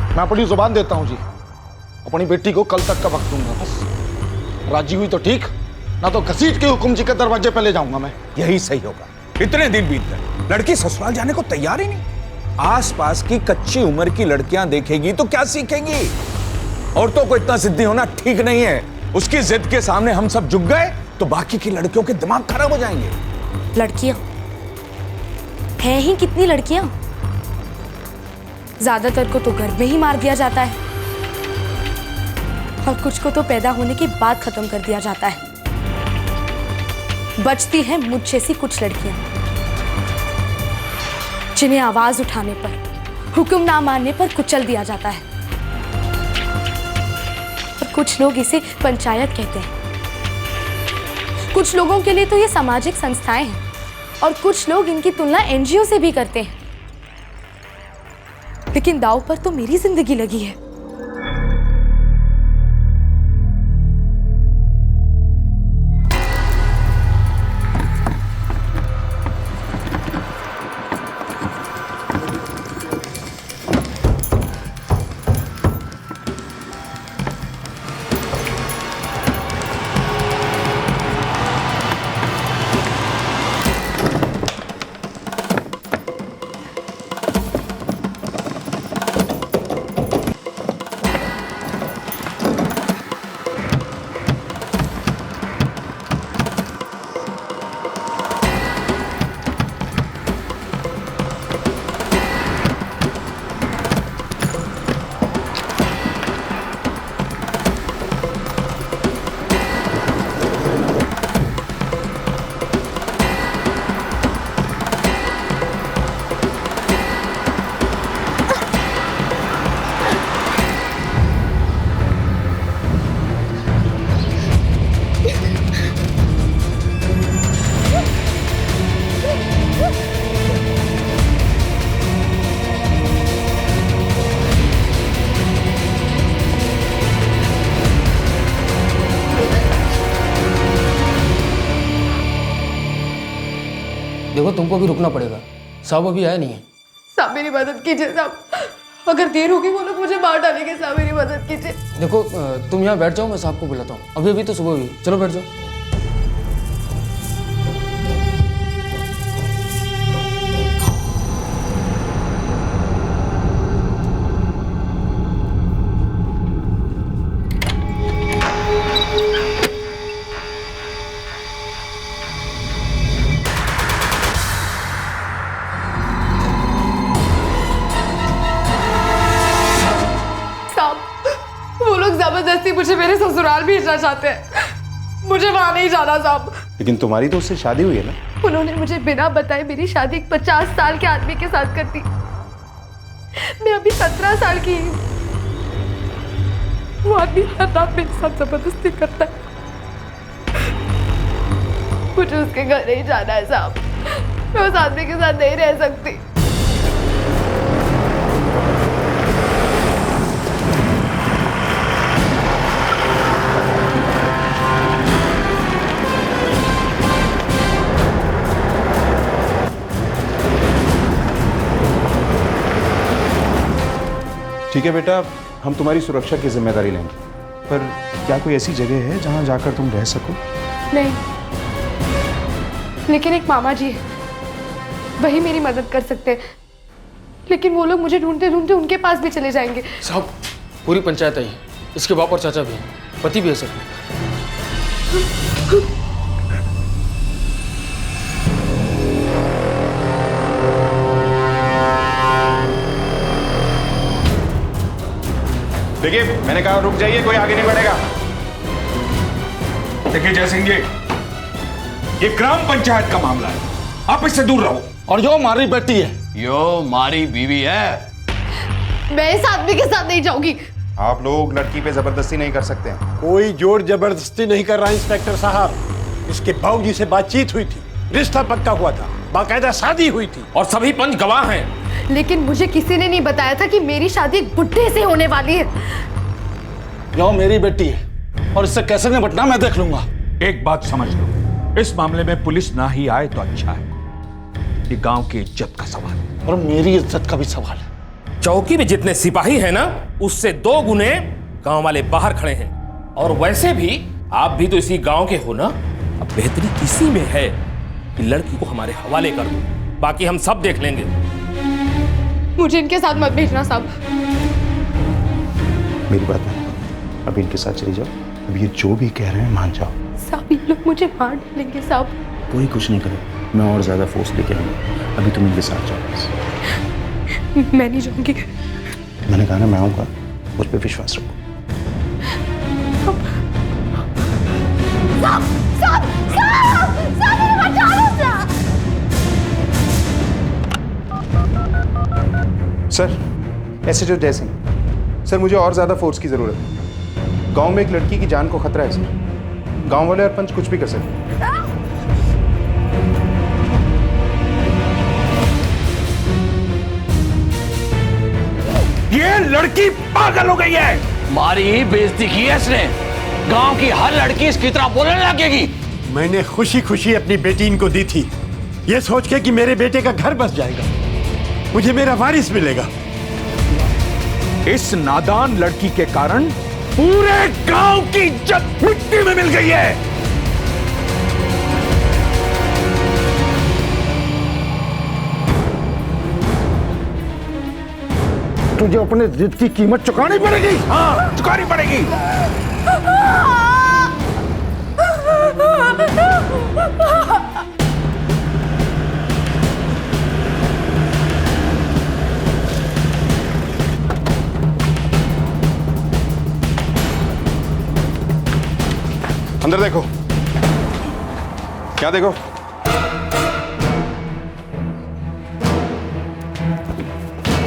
Speaker 7: मैं अपनी जुबान देता हूं जी। अपनी बेटी को कल तक का वक्त दूंगा। बस राजी हुई तो ठीक, ना तो घसीट के हुक्म जी के दरवाजे पे ले जाऊंगा मैं।
Speaker 11: यही सही होगा। इतने दिन बीत गए, लड़की ससुराल जाने को तैयार ही नहीं। आसपास की कच्ची उम्र की लड़कियां देखेगी तो क्या सीखेंगी? औरतों को इतना जिद्दी होना ठीक नहीं है। उसकी जिद के सामने हम सब झुक गए तो बाकी की लड़कियों के दिमाग खराब हो जाएंगे।
Speaker 15: लड़कियां हैं ही कितनी लड़कियां? ज्यादातर को तो घर में ही मार दिया जाता है और कुछ को तो पैदा होने के बाद खत्म कर दिया जाता है। बचती हैं मुझ जैसी कुछ लड़कियां जिन्हें आवाज उठाने पर, हुक्म ना मानने पर कुचल दिया जाता है। और कुछ लोग इसे पंचायत कहते हैं। कुछ लोगों के लिए तो ये सामाजिक संस्थाएं हैं और कुछ लोग इनकी तुलना एनजीओ से भी करते हैं। लेकिन दांव पर तो मेरी जिंदगी लगी है।
Speaker 16: देखो तुमको भी रुकना पड़ेगा, साहब अभी आया नहीं है।
Speaker 9: साहब मेरी मदद कीजिए साहब। अगर देर होगी वो लोग मुझे मार डालेंगे साहब, मेरी मदद कीजिए।
Speaker 13: देखो तुम यहाँ बैठ जाओ, मैं साहब को बुलाता हूँ। अभी अभी तो सुबह हुई, चलो बैठ जाओ।
Speaker 9: वो लोग जबरदस्ती मुझे मेरे ससुराल भेजना चाहते हैं। मुझे वहां नहीं जाना साहब।
Speaker 16: लेकिन तुम्हारी तो उससे शादी हुई है ना?
Speaker 9: उन्होंने मुझे बिना बताए मेरी शादी एक 50 साल के आदमी के साथ कर दी। मैं अभी 17 साल की हूँ। वो आदमी हर रात मेरे साथ जबरदस्ती करता है। मुझे उसके घर नहीं जाना है साहब। मैं उस आदमी के साथ नहीं रह सकती।
Speaker 16: ठीक है बेटा, हम तुम्हारी सुरक्षा की जिम्मेदारी लेंगे, पर क्या कोई ऐसी जगह है जहां जाकर तुम रह सको?
Speaker 9: नहीं, लेकिन एक मामा जी है, वही मेरी मदद कर सकते हैं। लेकिन वो लोग मुझे ढूंढते ढूंढते उनके पास भी चले जाएंगे।
Speaker 13: साहब पूरी पंचायत आई, इसके बाप और चाचा भी, पति भी है सर।
Speaker 16: देखिए, मैंने कहा रुक जाइए, कोई आगे नहीं बढ़ेगा। देखिए जय सिंह जी, ये ग्राम पंचायत का मामला है, आप इससे दूर रहो।
Speaker 7: और जो हमारी बेटी है,
Speaker 17: यो हमारी बीवी है।
Speaker 9: मैं इस आदमी के साथ नहीं जाऊंगी।
Speaker 16: आप लोग लड़की पे जबरदस्ती नहीं कर सकते हैं।
Speaker 1: कोई जोर जबरदस्ती नहीं कर रहा इंस्पेक्टर साहब। इसके बाबूजी से बातचीत हुई थी, रिश्ता पक्का हुआ था, बाकायदा शादी हुई थी,
Speaker 17: और सभी पंच गवाह हैं।
Speaker 9: लेकिन मुझे किसी ने नहीं बताया था कि मेरी शादी एक बुड्ढे से होने वाली है।
Speaker 7: यो मेरी बेटी है और इससे कैसे निपटना मैं देख लूंगा।
Speaker 11: एक बात समझ लो, इस मामले में पुलिस ना ही आए तो अच्छा है। ये गांव की इज्जत का सवाल है
Speaker 7: और मेरी इज्जत का भी सवाल है।
Speaker 17: चौकी में जितने सिपाही हैं ना, उससे 2 गुने गांव वाले बाहर खड़े हैं। और वैसे भी आप भी तो इसी गांव के हो ना। अब बेहतरी इसी में है कि लड़की को हमारे हवाले कर दो, बाकी हम सब देख लेंगे।
Speaker 9: मुझे इनके साथ मत भेजना साहब।
Speaker 16: मेरी बात मानो, अभी इनके साथ चली जाओ। अब ये जो भी कह रहे हैं मान जाओ।
Speaker 9: साहब ये लोग मुझे मार डालेंगे साहब।
Speaker 16: कोई कुछ नहीं करे, मैं और ज्यादा फोर्स लेके आऊंगा। अभी तुम इनके साथ जाओ बस।
Speaker 9: मैं नहीं जाऊंगी।
Speaker 16: मैंने कहा ना मैं आऊंगा, मुझ पर विश्वास रखो।
Speaker 9: साहब, साहब, साहब, साहब मेरे बचा लो साहब।
Speaker 16: सर, एसएचओ जय सिंह, सर मुझे और ज्यादा फोर्स की जरूरत है। गांव में एक लड़की की जान को खतरा है सर। गांव वाले और पंच कुछ भी कर सकते हैं।
Speaker 17: ये लड़की पागल हो गई है।
Speaker 3: हमारी ही बेइज्जती की है इसने। गांव की हर लड़की इसकी तरह बोलने लगेगी।
Speaker 1: मैंने खुशी खुशी अपनी बेटी इनको दी थी, ये सोच के कि मेरे बेटे का घर बस जाएगा, मुझे मेरा वारिस मिलेगा।
Speaker 11: इस नादान लड़की के कारण पूरे गांव की इज्जत मिट्टी में मिल गई है।
Speaker 7: तुझे अपने जिद की कीमत चुकानी पड़ेगी।
Speaker 11: हाँ, चुकानी पड़ेगी।
Speaker 16: अंदर देखो। क्या देखो?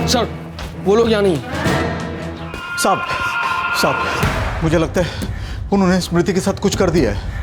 Speaker 13: सर वो लोग यहाँ नहीं।
Speaker 12: साहब, मुझे लगता है उन्होंने स्मृति के साथ कुछ कर दिया है।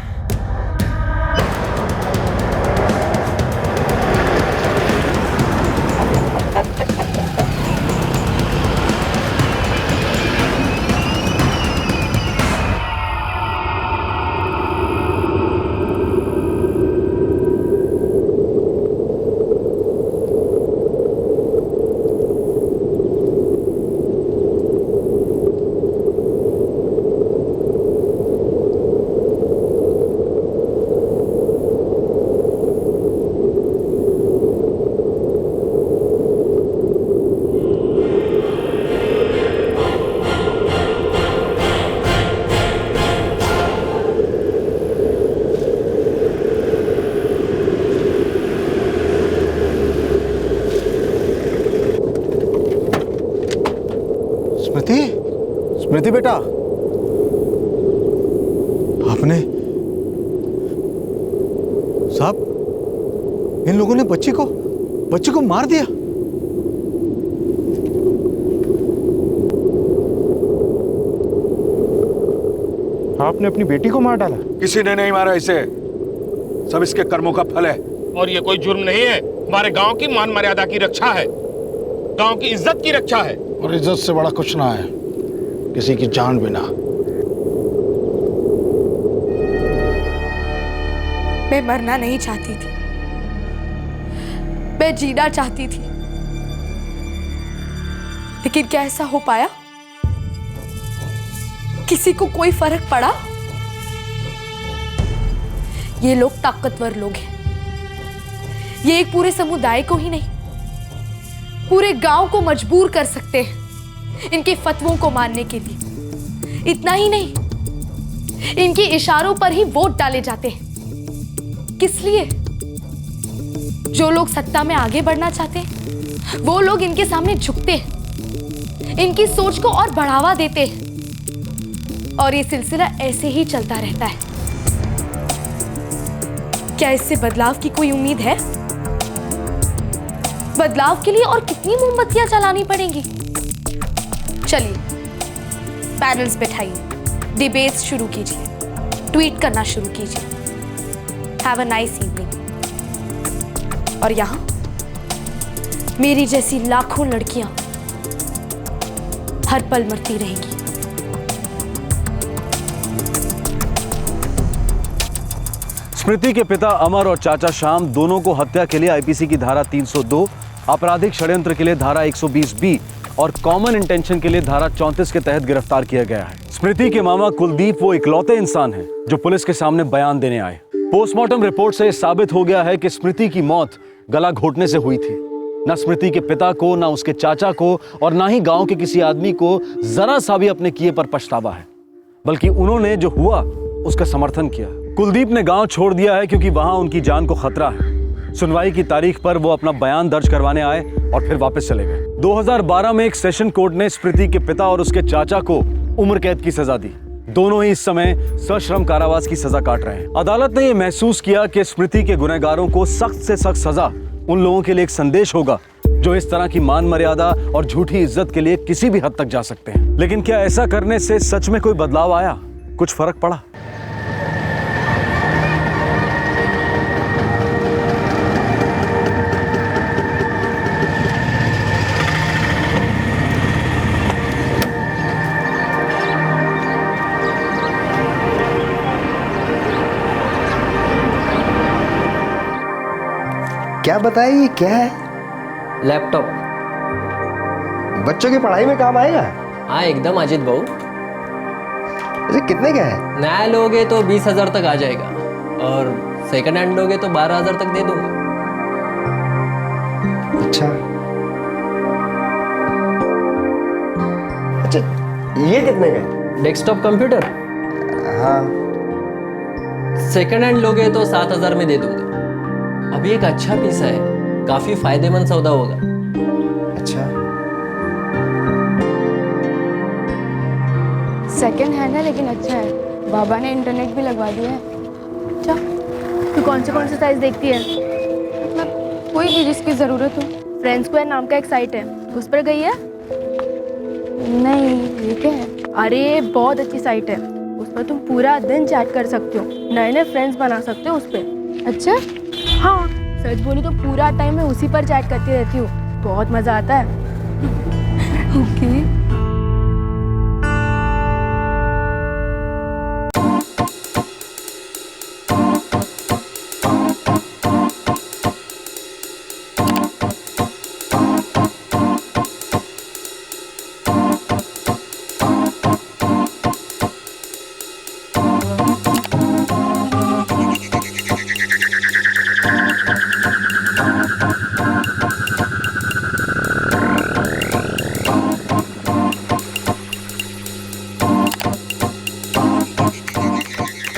Speaker 12: स्मृति बेटा, आपने साहब, इन लोगों ने बच्ची को मार दिया।
Speaker 16: आपने अपनी बेटी को मार डाला?
Speaker 18: किसी ने नहीं मारा इसे, सब इसके कर्मों का फल है।
Speaker 17: और ये कोई जुर्म नहीं है, हमारे गांव की मान मर्यादा की रक्षा है, गांव की इज्जत की रक्षा है।
Speaker 7: और इज्जत से बड़ा कुछ ना है, किसी की जान बिना।
Speaker 15: मैं मरना नहीं चाहती थी, मैं जीना चाहती थी, लेकिन क्या ऐसा हो पाया? किसी को कोई फर्क पड़ा? ये लोग ताकतवर लोग हैं, ये एक पूरे समुदाय को ही नहीं पूरे गांव को मजबूर कर सकते हैं इनके फतवों को मानने के लिए। इतना ही नहीं, इनके इशारों पर ही वोट डाले जाते हैं। किस लिए? जो लोग सत्ता में आगे बढ़ना चाहते हैं वो लोग इनके सामने झुकते हैं, इनकी सोच को और बढ़ावा देते हैं, और ये सिलसिला ऐसे ही चलता रहता है। क्या इससे बदलाव की कोई उम्मीद है? बदलाव के लिए और कितनी मोमबत्तियां जलानी पड़ेंगी? चलिए पैनल्स बैठाइए, डिबेट्स शुरू कीजिए, ट्वीट करना शुरू कीजिए। Have a nice evening. और यहां मेरी जैसी लाखों लड़कियां हर पल मरती रहेंगी।
Speaker 10: स्मृति के पिता अमर और चाचा श्याम दोनों को हत्या के लिए आईपीसी की धारा 302, आपराधिक षड्यंत्र के लिए धारा 120B और कॉमन इंटेंशन के लिए धारा 34 के तहत गिरफ्तार किया गया है। स्मृति के मामा कुलदीप वो इकलौते इंसान हैं जो पुलिस के सामने बयान देने आए। पोस्टमार्टम रिपोर्ट से साबित हो गया है कि स्मृति की मौत गला घोटने से हुई थी। न स्मृति के पिता को, न उसके चाचा को और न ही गांव के किसी आदमी को जरा सा भी अपने किए पर पछतावा है, बल्कि उन्होंने जो हुआ उसका समर्थन किया। कुलदीप ने गांव छोड़ दिया है क्योंकि वहां उनकी जान को खतरा है। सुनवाई की तारीख पर वो अपना बयान दर्ज करवाने आए और फिर वापस चले गए। 2012 में एक सेशन कोर्ट ने स्मृति के पिता और उसके चाचा को उम्र कैद की सजा दी। दोनों ही इस समय सश्रम कारावास की सजा काट रहे हैं। अदालत ने यह महसूस किया कि स्मृति के गुनहगारों को सख्त से सख्त सजा उन लोगों के लिए एक संदेश होगा जो इस तरह की मान मर्यादा और झूठी इज्जत के लिए किसी भी हद तक जा सकते हैं। लेकिन क्या ऐसा करने से सच में कोई बदलाव आया? कुछ फर्क पड़ा?
Speaker 2: क्या बताए ये क्या है?
Speaker 19: लैपटॉप।
Speaker 2: बच्चों की पढ़ाई में काम आएगा?
Speaker 19: हाँ एकदम अजित भाऊ।
Speaker 2: अरे कितने का है?
Speaker 19: नया लोगे तो 20,000 तक आ जाएगा और सेकंड हैंड लोगे तो 12,000 तक दे दूंगा।
Speaker 2: अच्छा, ये कितने का है?
Speaker 19: Desktop computer?
Speaker 2: हाँ।
Speaker 19: सेकंड हैंड लोगे तो 7,000 में दे दूंगा। अभी एक अच्छा पीस है, काफी फायदेमंद सौदा होगा।
Speaker 2: अच्छा,
Speaker 15: सेकंड हैंड है लेकिन अच्छा है। बाबा ने इंटरनेट भी लगवा दिया है। अच्छा, तू कौन से साइज देखती है? मतलब कोई भी जिसकी ज़रूरत हो। फ्रेंड्स स्क्वायर नाम का एक साइट है, उस पर गई है? नहीं, ये क्या है? अरे बहुत अच्छी साइट है, उस पर तुम पूरा दिन चैट कर सकते हो, नए नए फ्रेंड्स बना सकते हो उस पर। अच्छा? हाँ, सच बोलूं तो पूरा टाइम मैं उसी पर चैट करती रहती हूँ, बहुत मज़ा आता है। ओके।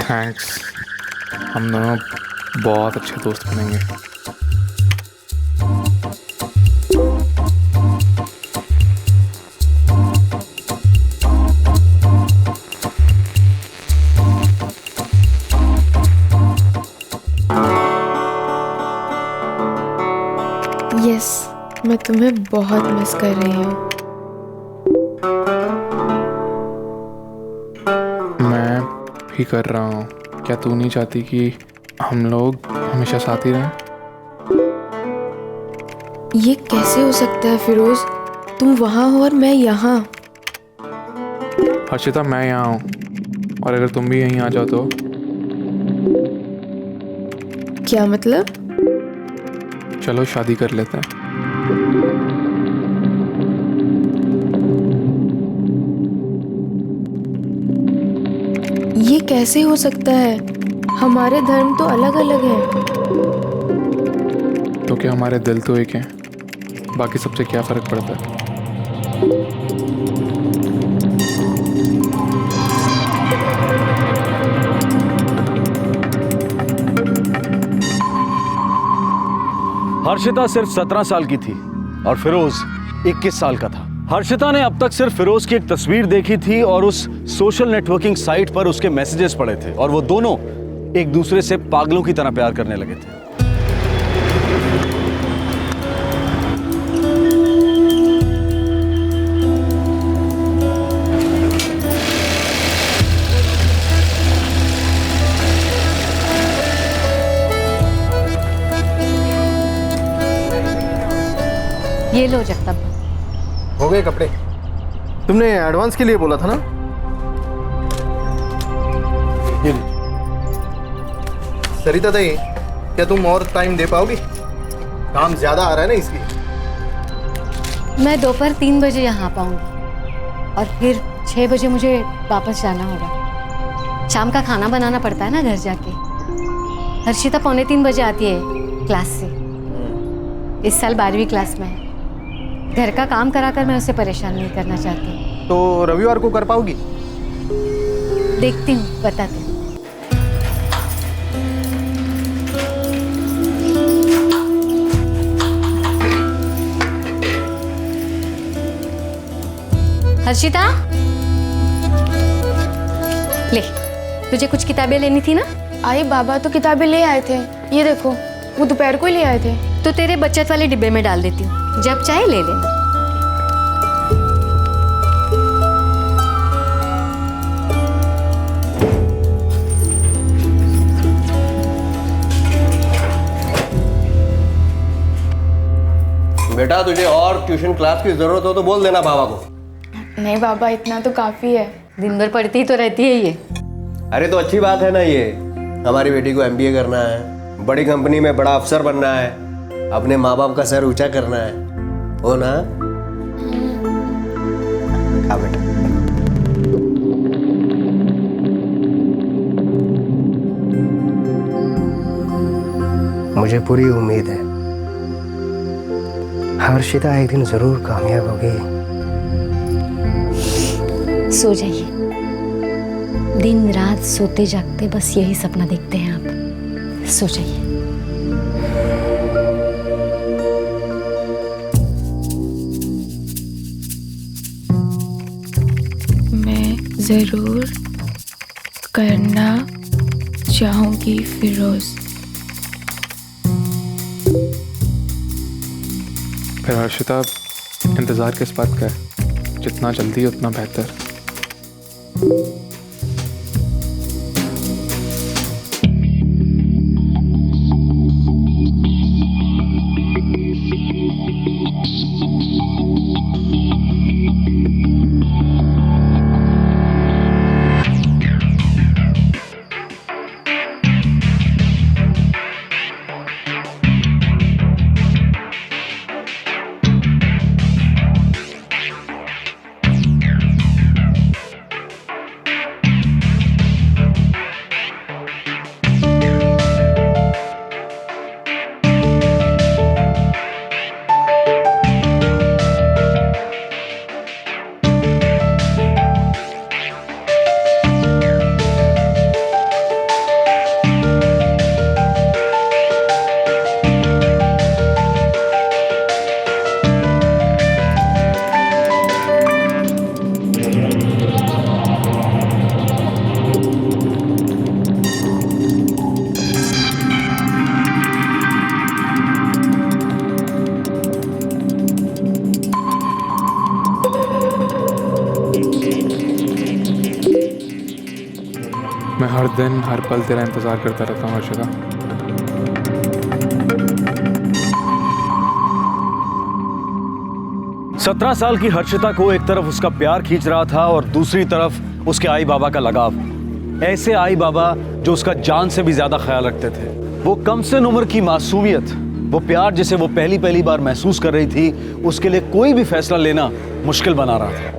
Speaker 16: थैंक्स, हम दोनों बहुत अच्छे दोस्त बनेंगे।
Speaker 20: यस, मैं तुम्हें बहुत मिस कर रही हूँ।
Speaker 16: मैं भी कर रहा हूँ। क्या तू नहीं चाहती कि हम लोग हमेशा साथ ही रहें?
Speaker 20: ये कैसे हो सकता है फिरोज? तुम वहाँ हो और मैं यहाँ।
Speaker 16: हर्षिता, मैं यहाँ हूँ और अगर तुम भी यहीं आ जाओ तो?
Speaker 20: क्या मतलब?
Speaker 16: चलो शादी कर लेते हैं।
Speaker 20: ये कैसे हो सकता है? हमारे धर्म तो अलग अलग हैं।
Speaker 16: तो क्या हमारे दिल तो एक हैं? बाकी सबसे क्या फर्क पड़ता है?
Speaker 10: हर्षिता सिर्फ 17 साल की थी और फिरोज 21 साल का था। हर्षिता ने अब तक सिर्फ फिरोज की एक तस्वीर देखी थी और उस सोशल नेटवर्किंग साइट पर उसके मैसेजेस पड़े थे और वो दोनों एक दूसरे से पागलों की तरह प्यार करने लगे थे।
Speaker 6: ये लो जगदम्बा।
Speaker 21: हो गए कपड़े? तुमने एडवांस के लिए बोला था ना? ये लीजिए। सरिता दाई, क्या तुम और टाइम दे पाओगी? काम ज्यादा आ रहा है ना इसलिए।
Speaker 6: मैं दोपहर 3 बजे यहाँ पाऊंगी और फिर 6 बजे मुझे वापस जाना होगा। शाम का खाना बनाना पड़ता है ना घर जाके। हर्षिता 2:45 बजे आती है क्लास से। इस साल 12वीं क्लास में है। घर का काम कराकर मैं उसे परेशान नहीं करना चाहती।
Speaker 21: तो रविवार को कर पाओगी?
Speaker 6: देखती हूँ, बताती हूँ। हर्षिता, ले, तुझे कुछ किताबें लेनी थी ना?
Speaker 20: आई बाबा तो किताबें ले आए थे। ये देखो, वो दोपहर को ही ले आए थे।
Speaker 6: तो तेरे बचत वाले डिब्बे में डाल देती हूँ, जब चाहे ले लेना।
Speaker 22: बेटा, तुझे और ट्यूशन क्लास की जरूरत हो तो बोल देना बाबा को।
Speaker 20: नहीं बाबा, इतना तो काफी है।
Speaker 6: दिन भर पढ़ती ही तो रहती है ये।
Speaker 22: अरे तो अच्छी बात है ना ये। हमारी बेटी को MBA करना है, बड़ी कंपनी में बड़ा अफसर बनना है, अपने माँ बाप का सर ऊंचा करना है, हो ना? हाँ बेटा। मुझे पूरी उम्मीद है हर्षिता एक दिन जरूर कामयाब होगी।
Speaker 6: सो जाइए। दिन रात सोते जागते बस यही सपना देखते हैं आप। सो जाइए।
Speaker 20: मैं जरूर करना चाहूंगी फिरोज।
Speaker 16: फिर हर्षिता, इंतज़ार किस बात का है? जितना जल्दी उतना बेहतर। मैं हर दिन हर पल तेरा इंतजार करता रहता हूँ हर्षिता।
Speaker 10: 17 साल की हर्षिता को एक तरफ उसका प्यार खींच रहा था और दूसरी तरफ उसके आई बाबा का लगाव। ऐसे आई बाबा जो उसका जान से भी ज्यादा ख्याल रखते थे। वो कम से उम्र की मासूमियत, वो प्यार जिसे वो पहली पहली बार महसूस कर रही थी, उसके लिए कोई भी फैसला लेना मुश्किल बना रहा था।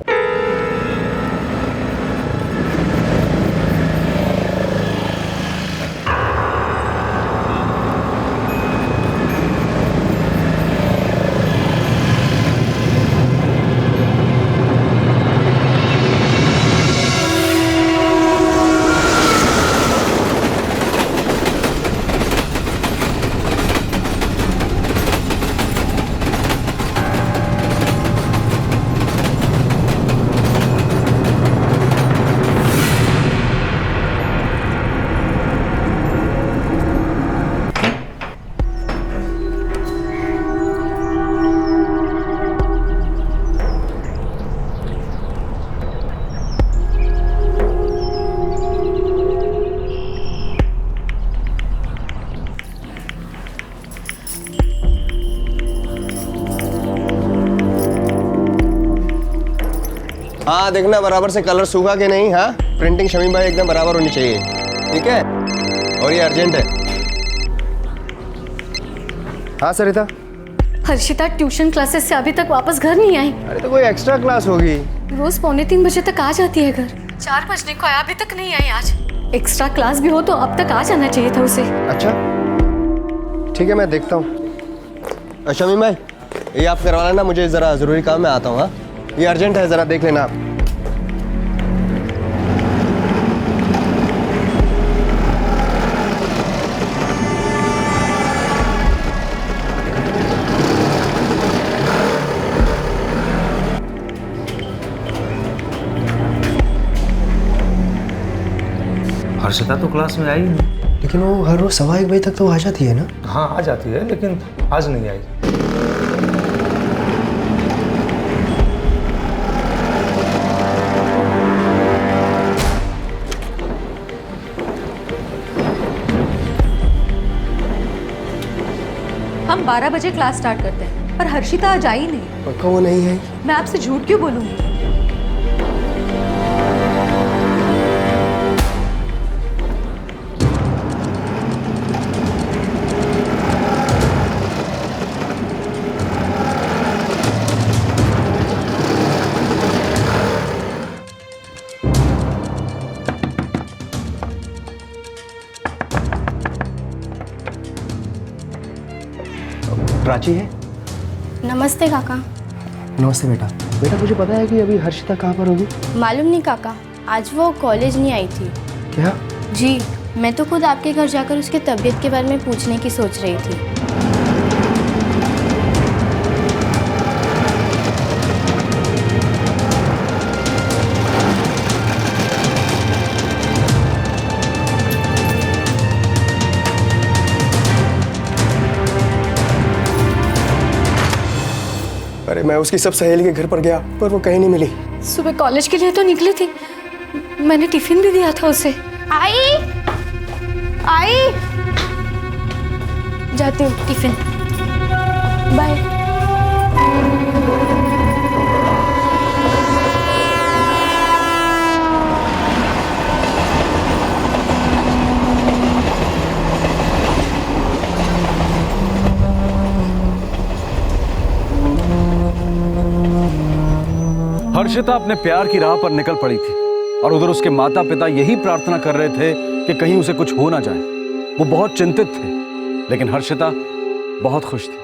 Speaker 22: हाँ देखना बराबर से कलर सूखा के नहीं। हाँ प्रिंटिंग शमीम भाई एकदम बराबर होनी चाहिए, ठीक है? और ये अर्जेंट है। हाँ सरिता।
Speaker 6: हर्षिता ट्यूशन क्लासेस से अभी तक वापस घर नहीं आई।
Speaker 22: अरे तो कोई एक्स्ट्रा क्लास होगी।
Speaker 6: रोज 2:45 बजे तक आ जाती है घर। 4 बजने को आया, अभी तक नहीं आई। आज एक्स्ट्रा क्लास भी हो तो अब तक आ जाना चाहिए था उसे।
Speaker 22: अच्छा ठीक है, मैं देखता हूँ। शमीम भाई ये आप करवा लेना, मुझे ज़रा ज़रूरी काम में आता हूँ। हाँ ये अर्जेंट है, ज़रा देख लेना आप।
Speaker 11: हर्षिता तो क्लास में आई नहीं।
Speaker 22: लेकिन वो हर रोज 1:15 बजे तक तो आ जाती है ना?
Speaker 11: हाँ आ जाती है, लेकिन आज नहीं आई।
Speaker 15: हम 12 बजे क्लास स्टार्ट करते हैं, पर हर्षिता आज आई नहीं।
Speaker 22: पक्का वो नहीं है?
Speaker 15: मैं आपसे झूठ क्यों बोलूंगी?
Speaker 22: प्राची है?
Speaker 4: नमस्ते काका।
Speaker 22: नमस्ते बेटा। बेटा मुझे पता है कि अभी हर्षिता कहाँ पर होगी?
Speaker 4: मालूम नहीं काका, आज वो कॉलेज नहीं आई थी।
Speaker 22: क्या?
Speaker 4: जी, मैं तो खुद आपके घर जाकर उसकी तबीयत के बारे में पूछने की सोच रही थी।
Speaker 22: अरे मैं उसकी सब सहेली के घर पर गया पर वो कहीं नहीं मिली।
Speaker 6: सुबह कॉलेज के लिए तो निकली थी, मैंने टिफिन भी दिया था उसे।
Speaker 4: आई जाती हूँ।
Speaker 6: Tiffin
Speaker 4: bye.
Speaker 10: हर्षिता अपने प्यार की राह पर निकल पड़ी थी और उधर उसके माता पिता यही प्रार्थना कर रहे थे कि कहीं उसे कुछ हो ना जाए। वो बहुत चिंतित थे, लेकिन हर्षिता बहुत खुश थी।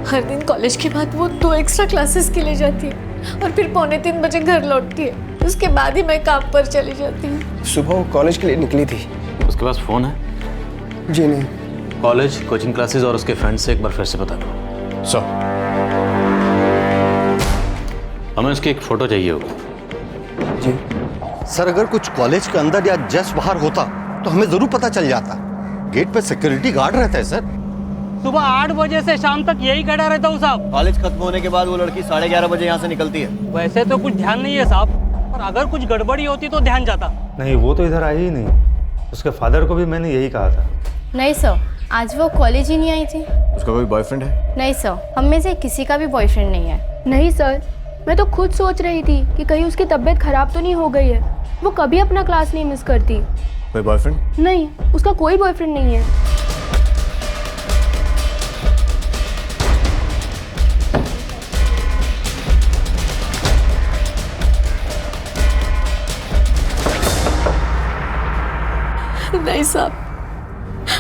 Speaker 6: हर दिन कॉलेज के बाद वो 2 एक्स्ट्रा क्लासेस के लिए जाती है और फिर 2:45 बजे घर लौटती है। उसके बाद ही मैं काम पर चली जाती हूँ।
Speaker 22: सुबह वो कॉलेज के लिए निकली थी।
Speaker 5: उसके पास फोन है?
Speaker 22: जी नहीं।
Speaker 5: कॉलेज, कोचिंग क्लासेस और उसके फ्रेंड से एक बार फिर से बता दो।
Speaker 22: सर
Speaker 5: हमें उसकी एक फोटो चाहिए होगी।
Speaker 22: जी
Speaker 8: सर, अगर कुछ कॉलेज के अंदर या जस्ट बाहर होता तो हमें जरूर पता चल जाता। गेट पे सिक्योरिटी गार्ड रहता है सर।
Speaker 23: सुबह 8 बजे से शाम तक यही खड़ा रहता हूँ साहब।
Speaker 8: कॉलेज खत्म होने के बाद वो लड़की 11:30 बजे यहाँ से निकलती है।
Speaker 23: वैसे तो कुछ ध्यान नहीं है साहब, और अगर कुछ गड़बड़ी होती तो ध्यान जाता।
Speaker 3: नहीं, वो तो इधर आई ही नहीं। उसके फादर को भी मैंने यही कहा था।
Speaker 9: नहीं सर, आज वो कॉलेज ही नहीं आई थी।
Speaker 12: उसका कोई बॉयफ्रेंड है?
Speaker 9: नहीं सर, हम में से किसी का भी बॉयफ्रेंड नहीं है।
Speaker 20: नहीं सर, मैं तो खुद सोच रही थी कि कहीं उसकी तबीयत खराब तो नहीं हो गई है। वो कभी अपना क्लास नहीं मिस करती।
Speaker 12: कोई बॉयफ्रेंड?
Speaker 20: नहीं, उसका कोई बॉयफ्रेंड नहीं है।
Speaker 15: नहीं साहब,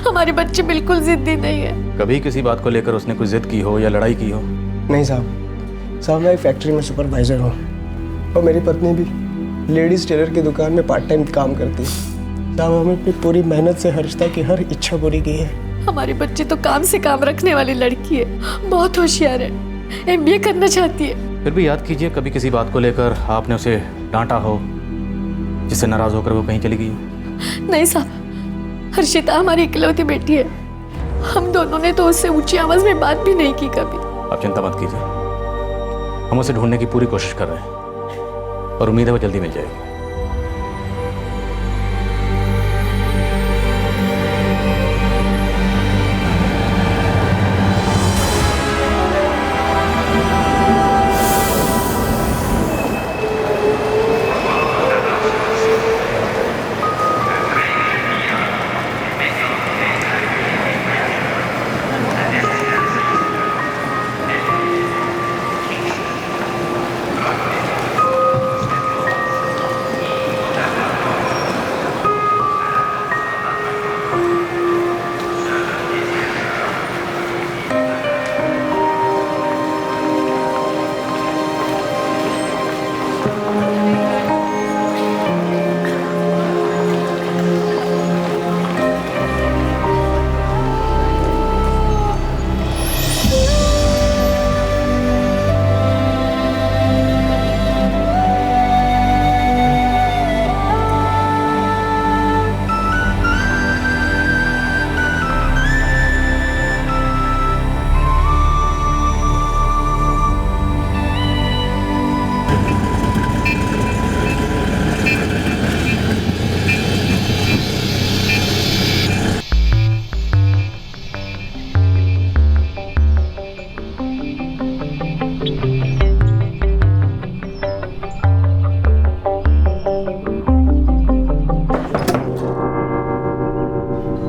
Speaker 15: हमारी बच्ची बिल्कुल जिद्दी नहीं है।
Speaker 5: कभी किसी बात को लेकर उसने कोई जिद की हो या लड़ाई की हो?
Speaker 2: नहीं साहब, मैं एक फैक्ट्री में सुपरवाइजर हूँ और मेरी पत्नी भी लेडीज टेलर की दुकान में पार्ट टाइम काम करती है। साहब, हमने अपनी पूरी मेहनत से हर्षिता की हर इच्छा पूरी की है।
Speaker 15: हमारी बच्ची तो काम से काम रखने वाली लड़की है, बहुत होशियार है, MBA करना चाहती है।
Speaker 5: फिर भी याद कीजिए, कभी किसी बात को लेकर आपने उसे डांटा हो जिससे नाराज होकर वो कहीं चली गई हो?
Speaker 15: नहीं साहब, हर्षिता हमारी इकलौती बेटी है। हम दोनों ने तो उससे ऊंची आवाज में बात भी नहीं की कभी।
Speaker 5: आप चिंता मत कीजिए, हम उसे ढूंढने की पूरी कोशिश कर रहे हैं और उम्मीद है वो जल्दी मिल जाएगी।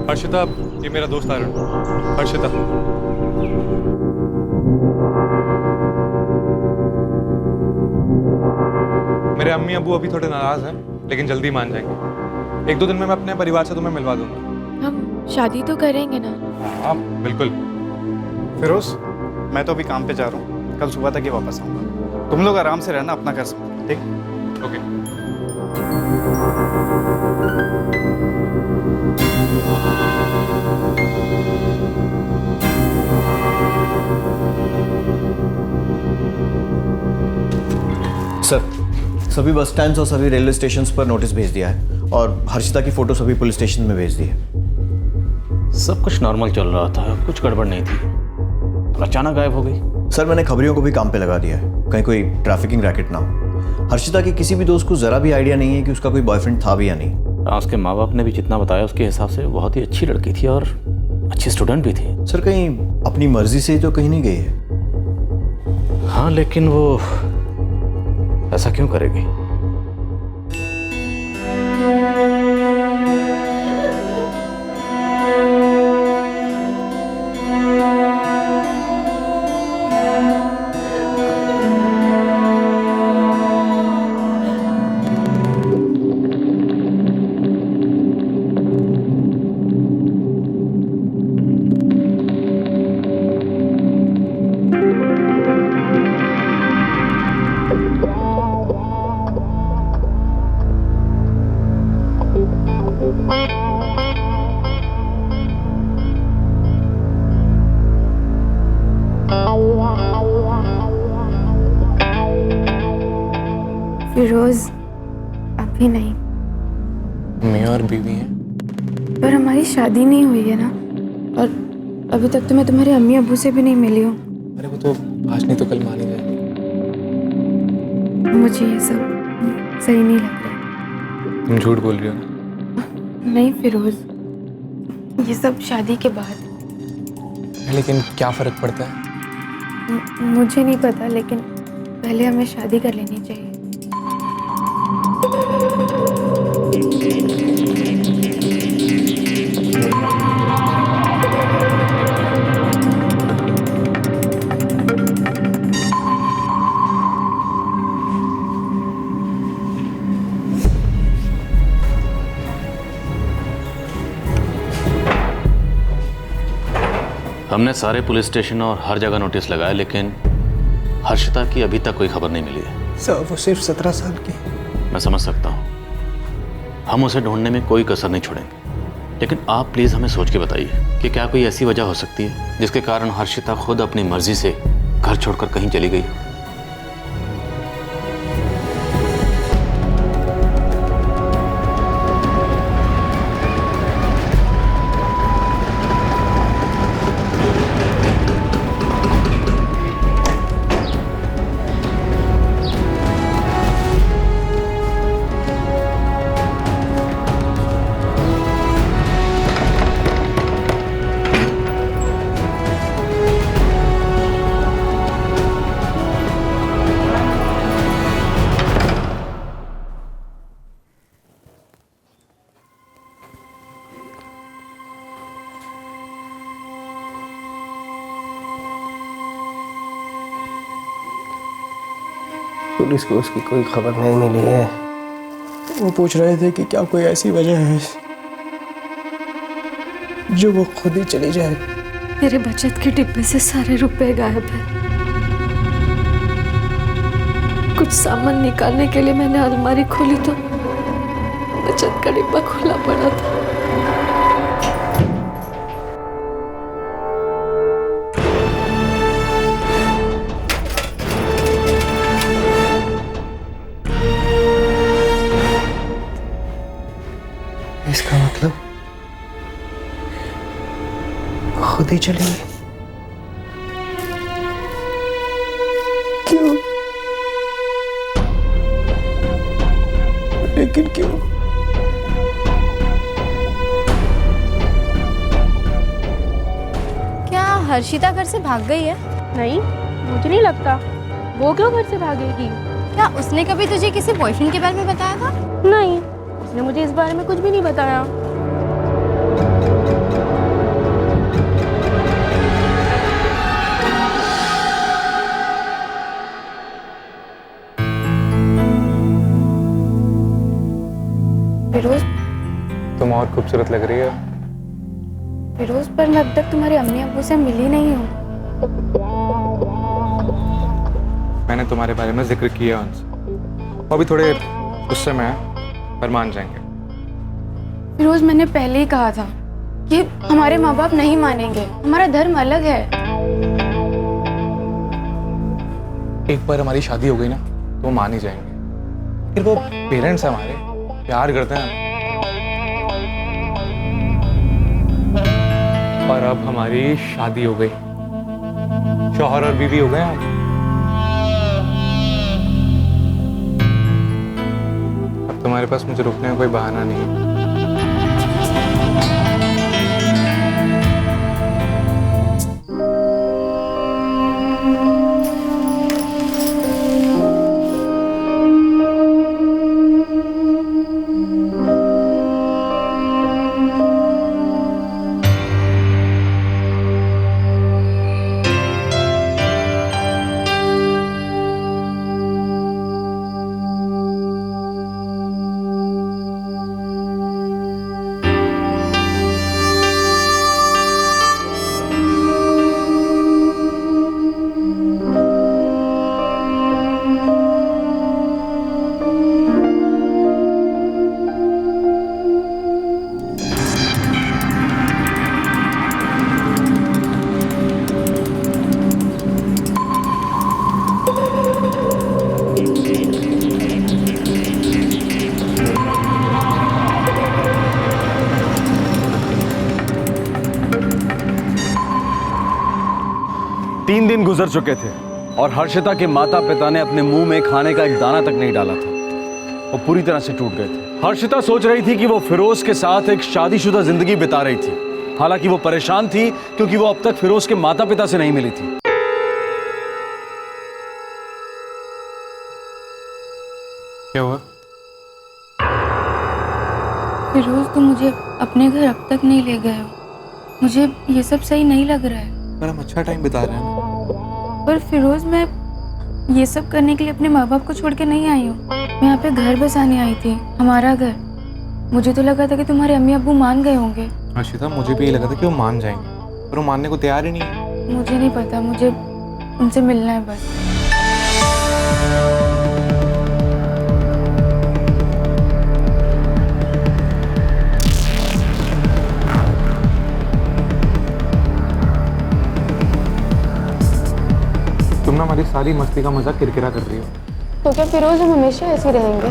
Speaker 14: हर्षिता, ये मेरा दोस्त आर्यन। हर्षिता, मेरे अम्मी अबू अभी थोड़े नाराज हैं, लेकिन जल्दी मान जाएंगे। 1-2 दिन में मैं अपने परिवार से तुम्हें मिलवा दूंगा।
Speaker 20: हम शादी तो करेंगे ना?
Speaker 14: हाँ बिल्कुल।
Speaker 21: फिरोज, मैं तो अभी काम पे जा रहा हूँ, कल सुबह तक ही वापस आऊँगा। तुम लोग आराम से रहना, अपना घर संभालो, ठीक?
Speaker 14: ओके।
Speaker 24: सर, सभी बस स्टैंड्स और सभी रेलवे स्टेशंस पर नोटिस भेज दिया है और हर्षिता की फोटो सभी पुलिस स्टेशन में भेज दी है।
Speaker 5: सब कुछ नॉर्मल चल रहा था, कुछ गड़बड़ नहीं थी और अचानक गायब हो गई।
Speaker 24: सर, मैंने खबरियों को भी काम पे लगा दिया है, कहीं कोई ट्रैफिकिंग रैकेट ना हो। हर्षिता के किसी भी दोस्त को जरा भी आइडिया नहीं है कि उसका कोई बॉयफ्रेंड था भी या नहीं।
Speaker 5: उसके माँ बाप ने भी जितना बताया उसके हिसाब से बहुत ही अच्छी लड़की थी और अच्छी स्टूडेंट भी थी।
Speaker 24: सर, कहीं अपनी मर्जी से तो कहीं नहीं गई है?
Speaker 5: हाँ, लेकिन वो ऐसा क्यों करेगी?
Speaker 20: फिरोज, अभी नहीं।
Speaker 3: मैं और बीवी हैं।
Speaker 20: पर हमारी शादी नहीं हुई है ना, और अभी तक तो मैं तुम्हारे अम्मी अबू से भी नहीं मिली हूँ।
Speaker 3: अरे वो तो आज नहीं तो कल मान ही जाएगी।
Speaker 20: मुझे ये सब सही नहीं लग रहा।
Speaker 14: तुम झूठ बोल रही हो ना?
Speaker 20: नहीं फिरोज, ये सब शादी के बाद।
Speaker 14: लेकिन क्या फर्क पड़ता है?
Speaker 20: मुझे नहीं पता, लेकिन पहले हमें शादी कर लेनी चाहिए।
Speaker 5: हमने सारे पुलिस स्टेशन और हर जगह नोटिस लगाया, लेकिन हर्षिता की अभी तक कोई खबर नहीं मिली है।
Speaker 2: सर वो सिर्फ 17 साल की।
Speaker 5: मैं समझ सकता हूँ, हम उसे ढूंढने में कोई कसर नहीं छोड़ेंगे, लेकिन आप प्लीज़ हमें सोच के बताइए कि क्या कोई ऐसी वजह हो सकती है जिसके कारण हर्षिता खुद अपनी मर्जी से घर छोड़कर कहीं चली गई।
Speaker 2: पुलिस को उसकी कोई खबर नहीं मिली है। वो पूछ रहे थे कि क्या कोई ऐसी वजह है जो वो खुद ही चली जाए।
Speaker 20: मेरे बचत के डिब्बे से सारे रुपए गायब हैं। कुछ सामान निकालने के लिए मैंने अलमारी खोली तो बचत का डिब्बा खुला पड़ा था।
Speaker 2: इसका मतलब खुद ही चली गई। क्यों? लेकिन क्यों?
Speaker 9: क्या हर्षिता घर से भाग गई है?
Speaker 20: नहीं, मुझे नहीं लगता। वो क्यों घर से भागेगी?
Speaker 9: क्या उसने कभी तुझे किसी बॉयफ्रेंड के बारे में बताया था?
Speaker 20: नहीं, उसने मुझे इस बारे में कुछ भी नहीं बताया। फिरोज,
Speaker 14: तुम और खूबसूरत लग रही हो।
Speaker 20: फिरोज, पर मैं अब तक तुम्हारे अम्मी अब्बू से मिली नहीं हूँ।
Speaker 14: मैंने तुम्हारे बारे में जिक्र किया उनसे। वो अभी थोड़े गुस्से में है, पर मान जाएंगे।
Speaker 20: फिरोज, मैंने पहले ही कहा था कि हमारे माँ बाप नहीं मानेंगे। हमारा धर्म अलग है।
Speaker 14: एक बार हमारी शादी हो गई ना तो वो मान ही जाएंगे। फिर वो पेरेंट्स हमारे प्यार करते हैं और अब हमारी शादी हो गई, शौहर और बीवी हो गए हम। अब तुम्हारे पास मुझे रुकने का कोई बहाना नहीं है।
Speaker 10: तीन दिन गुजर चुके थे और हर्षिता के माता पिता ने अपने मुंह में खाने का एक दाना तक नहीं डाला था। वो पूरी तरह से टूट गए थे। हर्षिता सोच रही थी कि वो फिरोज के साथ एक शादीशुदा जिंदगी बिता रही थी। हालांकि वो परेशान थी क्योंकि वो अब तक फिरोज के माता पिता से नहीं मिली थी।
Speaker 14: क्या हुआ?
Speaker 20: फिरोज, तुम मुझे अपने घर अब तक नहीं ले गए हो। मुझे ये सब सही नहीं लग रहा है।
Speaker 14: पर हम अच्छा टाइम बिता रहे हैं ना।
Speaker 20: पर फिरोज, मैं ये सब करने के लिए अपने माँ बाप को छोड़ के नहीं आई हूँ। मैं यहाँ पे घर बसाने आई थी, हमारा घर। मुझे तो लगा था कि तुम्हारे अम्मी अब्बू मान गए होंगे।
Speaker 14: हर्षिता, मुझे भी ये लगा था कि वो मान जाएंगे, पर वो मानने को तैयार ही नहीं है।
Speaker 20: मुझे नहीं पता, मुझे उनसे मिलना है बस।
Speaker 14: तुम ना हमारी सारी मस्ती का मजाक किरकिरा कर रही हो।
Speaker 20: तो क्या फिरोज हम हमेशा ऐसे रहेंगे?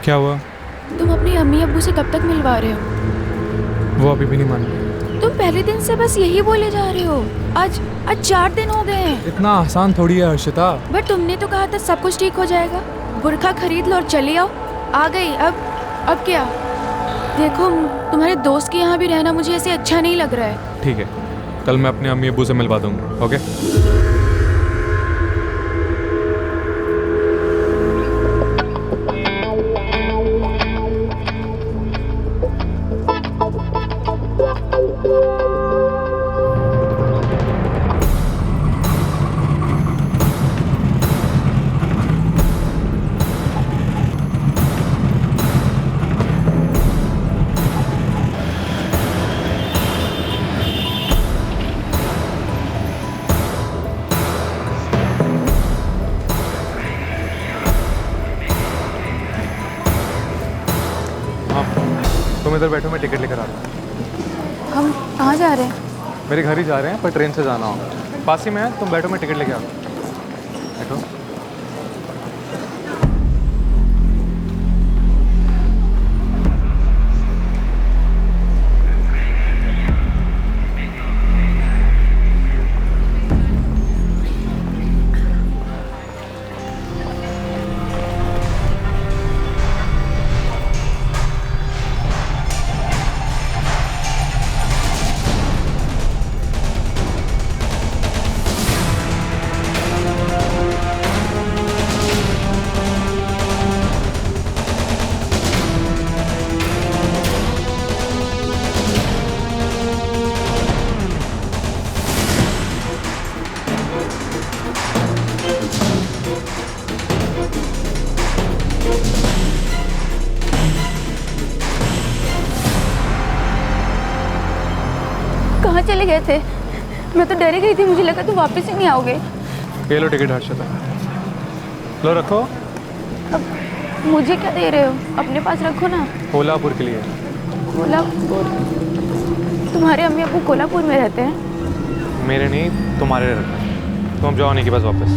Speaker 14: क्या हुआ?
Speaker 20: तुम अपनी अम्मी अब्बू से कब तक मिलवा रहे हो?
Speaker 14: वो अभी भी नहीं मान रहे।
Speaker 20: तुम पहले दिन से बस यही बोले जा रहे हो। आज 4 दिन हो गए हैं।
Speaker 14: इतना आसान थोड़ी है हर्षिता।
Speaker 20: बट तुमने तो कहा था सब कुछ ठीक हो जाएगा। बुरखा खरीद लो और चले आओ। आ गई। अब क्या? देखो, तुम्हारे दोस्त के यहाँ भी रहना मुझे ऐसे अच्छा नहीं लग रहा है।
Speaker 14: ठीक है, कल मैं अपने अम्मी अब्बू से मिलवा दूंगा। ओके? तुम इधर बैठो, मैं टिकट लेकर आता हूँ।
Speaker 20: हम कहाँ जा रहे हैं?
Speaker 14: मेरे घर ही जा रहे हैं, पर ट्रेन से जाना होगा। पास ही में है, तुम बैठो, मैं टिकट लेके आता हूँ। बैठो।
Speaker 20: कहाँ चले गए थे? मैं तो डरी गई थी, मुझे लगा तुम वापस ही नहीं आओगे।
Speaker 14: ये लो टिकट हर्षिता, लो रखो।
Speaker 20: अब मुझे क्या दे रहे हो? अपने पास रखो ना।
Speaker 14: कोल्हापुर के लिए।
Speaker 20: कोल्हापुर? तुम्हारे अम्मी अब्बू कोल्हापुर में रहते हैं?
Speaker 14: मेरे नहीं, तुम्हारे रखो। तुम जाओ नहीं कि बस वापस।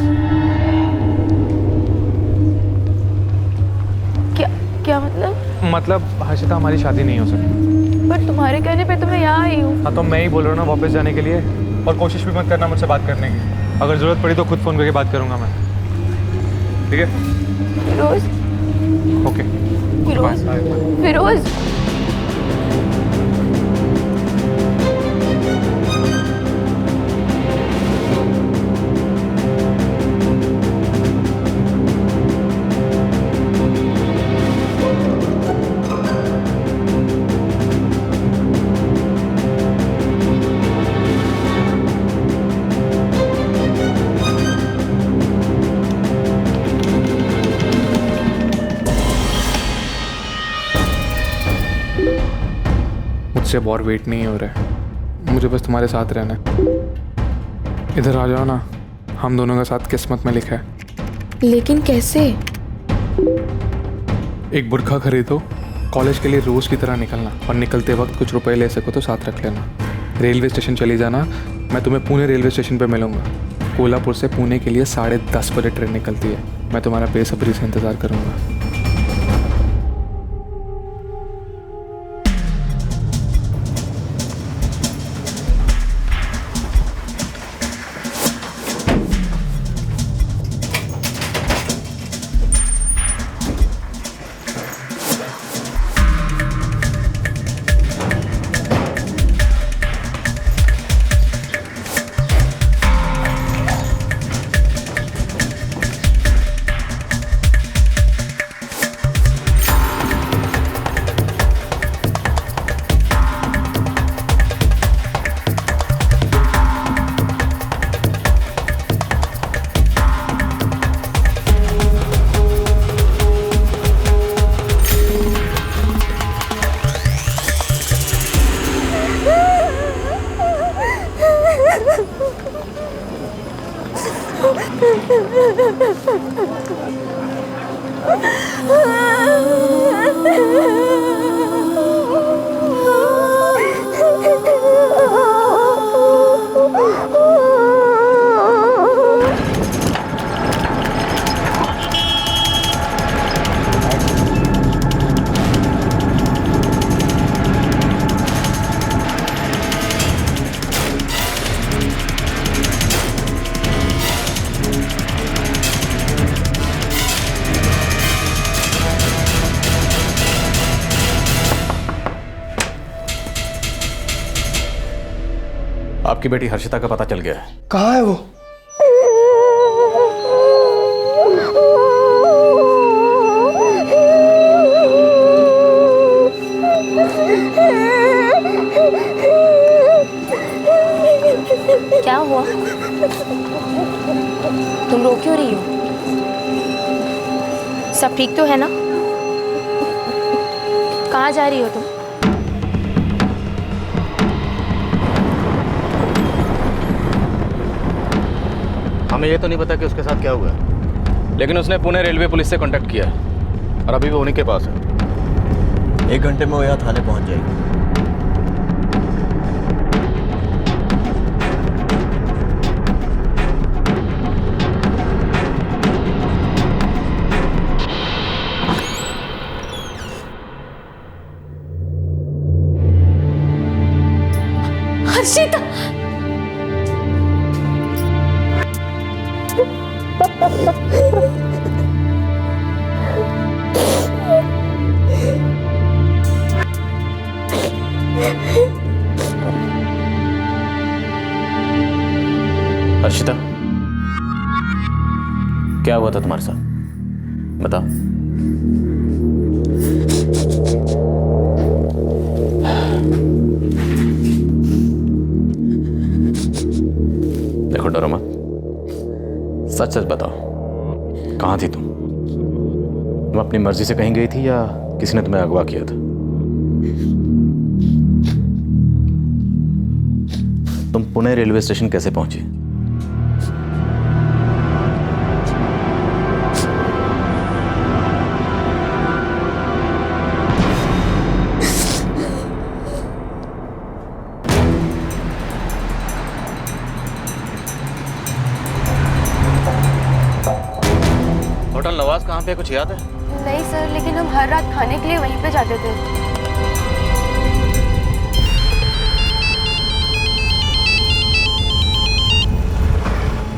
Speaker 20: क्या मतलब?
Speaker 14: मतलब हर्षिता, हमारी शादी नहीं हो सकती।
Speaker 20: पर तुम्हारे कहने पे तो मैं यहाँ आई हूँ।
Speaker 14: हाँ, तो मैं ही बोल रहा हूँ ना वापस जाने के लिए। और कोशिश भी मत करना मुझसे बात करने की। अगर ज़रूरत पड़ी तो खुद फ़ोन करके बात करूँगा मैं। ठीक है?
Speaker 20: फिरोज।
Speaker 14: ओके।
Speaker 20: फिरोज। फिरोज।
Speaker 14: मुझसे अब और वेट नहीं हो रहा है, मुझे बस तुम्हारे साथ रहना है। इधर आ जाओ ना, हम दोनों का साथ किस्मत में लिखा है।
Speaker 20: लेकिन कैसे?
Speaker 14: एक बुरखा खरीदो, कॉलेज के लिए रोज की तरह निकलना, और निकलते वक्त कुछ रुपए ले सको तो साथ रख लेना। रेलवे स्टेशन चली जाना, मैं तुम्हें पुणे रेलवे स्टेशन पे मिलूंगा। कोल्हापुर से पुणे के लिए 10:30 बजे ट्रेन निकलती है। मैं तुम्हारा बेसब्री से इंतज़ार करूंगा।
Speaker 5: आपकी बेटी हर्षिता का पता चल गया है।
Speaker 2: कहाँ है वो?
Speaker 9: क्या हुआ? तुम रो क्यों रही हो? सब ठीक तो है ना? कहाँ जा रही हो तुम?
Speaker 5: हमें ये तो नहीं पता कि उसके साथ क्या हुआ है, लेकिन उसने पुणे रेलवे पुलिस से कांटेक्ट किया है और अभी वो उन्हीं के पास है।
Speaker 24: 1 घंटे में वो यहाँ थाने पहुँच जाएगी।
Speaker 15: हर्षिता,
Speaker 5: हर्षिता, क्या हुआ था तुम्हारे साथ? बताओ। देखो डरो मत, सच सच बताओ, कहाँ थी तुम? तुम अपनी मर्जी से कहीं गई थी या किसी ने तुम्हें अगवा किया था? तुम पुणे रेलवे स्टेशन कैसे पहुंची? होटल नवाज कहाँ पे, कुछ याद है?
Speaker 20: नहीं सर, लेकिन हम हर रात खाने के लिए वहीं पे जाते थे।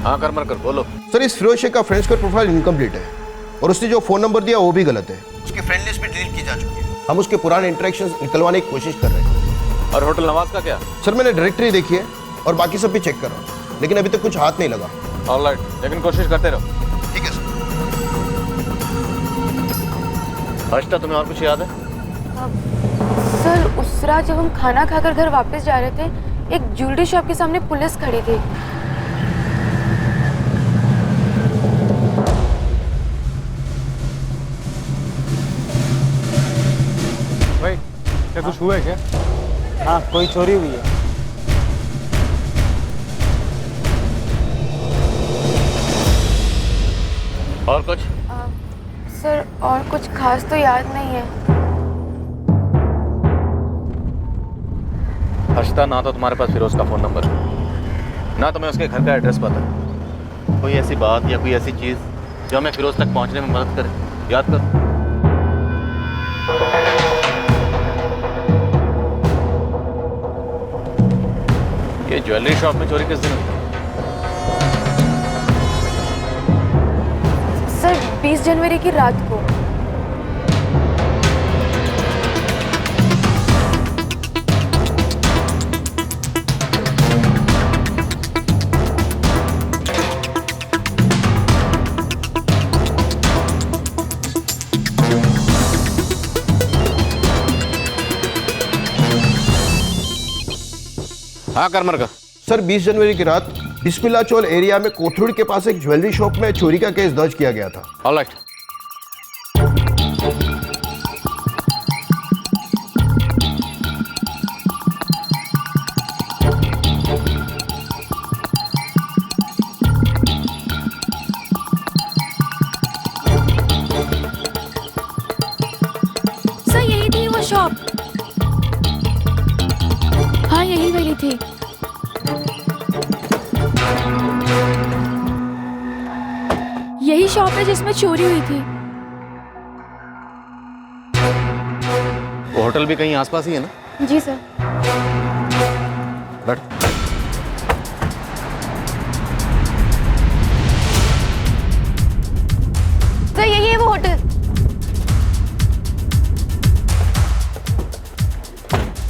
Speaker 5: हाँ करमर कर बोलो।
Speaker 16: सर, इस फिरोज शेख का फ्रेंड स्क्वाड प्रोफाइल इनकम्प्लीट है और उसने जो फोन नंबर दिया वो भी गलत है। उसकी फ्रेंड लिस्ट भी डिलीट की जा चुकी है। हम उसके पुराने इंटरेक्शंस निकलवाने की कोशिश कर रहे हैं।
Speaker 5: और होटल नवाज का क्या?
Speaker 16: सर, मैंने डायरेक्टरी देखी है और बाकी सब भी चेक कर रहा हूँ, लेकिन अभी तक कुछ हाथ नहीं लगा।
Speaker 5: ऑलराइट, लेकिन कोशिश करते रहो।
Speaker 16: ठीक है सर।
Speaker 5: हर्षिता, तुम्हें और कुछ याद है?
Speaker 20: सर, उस रात जब हम खाना खाकर घर वापस जा रहे थे, एक ज्वेलरी शॉप के सामने पुलिस खड़ी थी।
Speaker 21: भाई, क्या कुछ हुआ है क्या? हाँ, कोई चोरी हुई है।
Speaker 5: और कुछ?
Speaker 20: सर, और कुछ खास तो याद नहीं है।
Speaker 5: हर्षिता, ना तो तुम्हारे पास फिरोज का फोन नंबर है ना तुम्हें उसके घर का एड्रेस पता है। कोई ऐसी बात या कोई ऐसी चीज़ जो हमें फिरोज तक पहुंचने में मदद करे, याद करो। ये ज्वेलरी शॉप में चोरी किस दिन हुई?
Speaker 20: सर 20 जनवरी की रात को।
Speaker 5: हाँ करमर का
Speaker 16: सर 20 जनवरी की रात बिस्मिल्ला चौल एरिया में कोथरूड के पास एक ज्वेलरी शॉप में चोरी का केस दर्ज किया गया था।
Speaker 5: ऑलराइट।
Speaker 20: सर यही थी वो शॉप। हाँ यही वाली थी। यही शॉप है जिसमें चोरी हुई थी।
Speaker 5: वो होटल भी कहीं आसपास ही है ना?
Speaker 20: जी सर।
Speaker 5: बैठ।
Speaker 20: सर यही है वो होटल।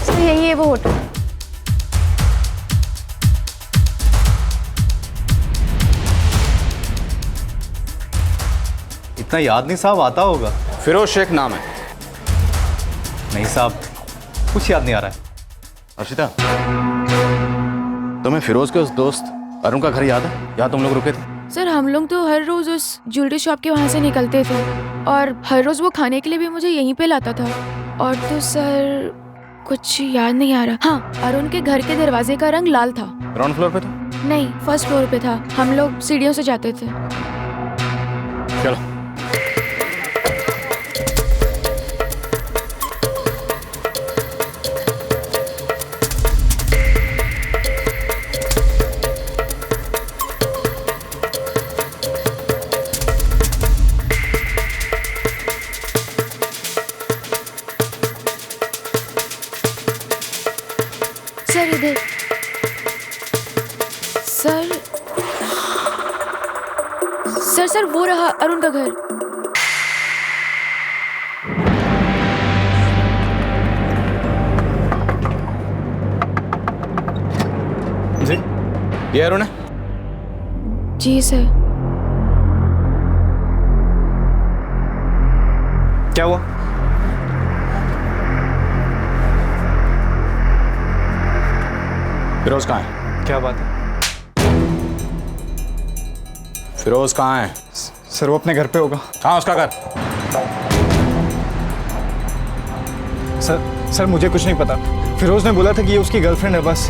Speaker 20: सर यही है वो होटल।
Speaker 3: इतना याद नहीं साहब, आता होगा।
Speaker 5: फिरोज शेख नाम है।
Speaker 3: नहीं साहब, कुछ याद नहीं आ रहा है।
Speaker 5: अर्शिता, तुम्हें फिरोज के उस दोस्त अरुण का घर याद है? यहाँ तुम लोग रुके थे?
Speaker 20: सर हम लोग तो हर रोज उस ज्वेलरी शॉप के वहाँ से निकलते थे और हर रोज वो खाने के लिए भी मुझे यहीं पे लाता था। और तो सर कुछ याद नहीं आ रहा। हाँ, अरुण के घर के दरवाजे का रंग लाल था।
Speaker 5: ग्राउंड फ्लोर पे था?
Speaker 20: नहीं, फर्स्ट फ्लोर पे था। हम लोग सीढ़ियों से जाते थे।
Speaker 5: चलो।
Speaker 20: सर इधर। सर वो रहा अरुण का घर।
Speaker 5: जी, ये अरुण है?
Speaker 20: जी सर।
Speaker 21: क्या हुआ?
Speaker 5: फिरोज कहाँ है?
Speaker 21: क्या बात है?
Speaker 5: फिरोज कहाँ है?
Speaker 21: सर वो अपने घर पे होगा।
Speaker 5: कहाँ उसका घर?
Speaker 21: सर मुझे कुछ नहीं पता। फिरोज ने बोला था कि ये उसकी गर्लफ्रेंड है बस।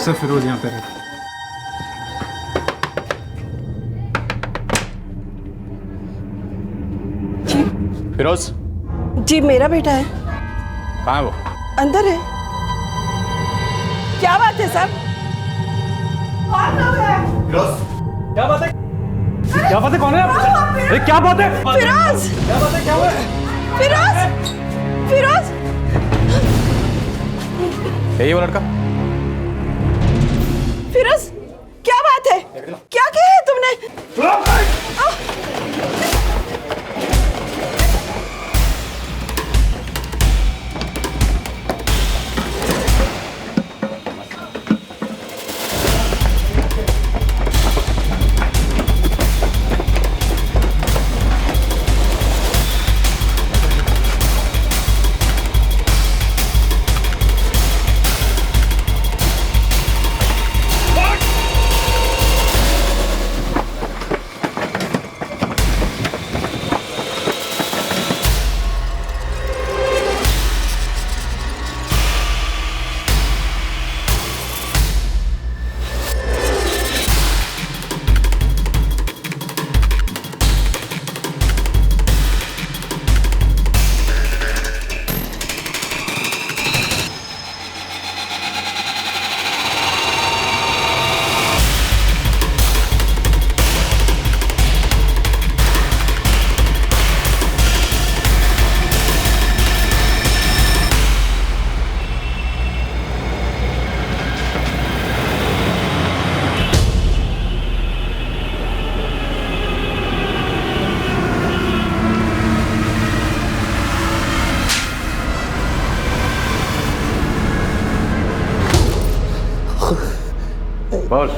Speaker 21: सर फिरोज यहाँ पे रहता है।
Speaker 5: फिरोज?
Speaker 1: जी मेरा बेटा है।
Speaker 5: कहाँ है वो?
Speaker 1: अंदर है। क्या बात है सर?
Speaker 5: फिरोज?
Speaker 21: क्या बात है? क्या बात है? कौन है? अरे क्या बात है?
Speaker 1: फिरोज!
Speaker 21: क्या बात है? क्या हुआ?
Speaker 1: फिरोज! फिरोज!
Speaker 5: यही वो लड़का?
Speaker 1: फिरोज! क्या बात है? क्या किया है तुमने?
Speaker 11: बोल,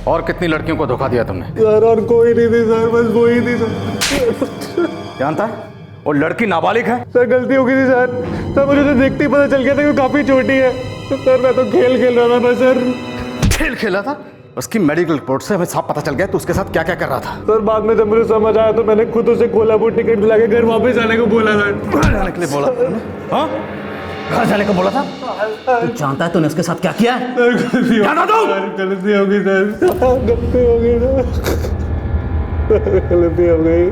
Speaker 11: और कितनी लड़कियों को धोखा दिया तुमने?
Speaker 2: सर और कोई नहीं थी सर, बस वो ही थी सर।
Speaker 11: जानता है वो लड़की नाबालिग है?
Speaker 2: सर गलती हो गई थी सर। सर मुझे तो देखते ही पता चल गया था कि वो काफी छोटी है। तो सर मैं तो खेल खेल रहा था बस सर।
Speaker 11: खेल खेला था? उसकी मेडिकल रिपोर्ट से हमें साफ पता चल गया तो उसके साथ क्या क्या कर रहा था।
Speaker 2: सर बाद में जब मुझे समझ आया तो मैंने खुद उसे कोल्हापुर टिकट दिला के घर वापस आने को बोला सर।
Speaker 11: घर जाने के लिए बोला? हाँ, घर जाने को बोला था? तू जानता है तूने उसके साथ क्या किया है?
Speaker 2: गलती हो गई सर, गलती हो गई सर, गलती हो गई।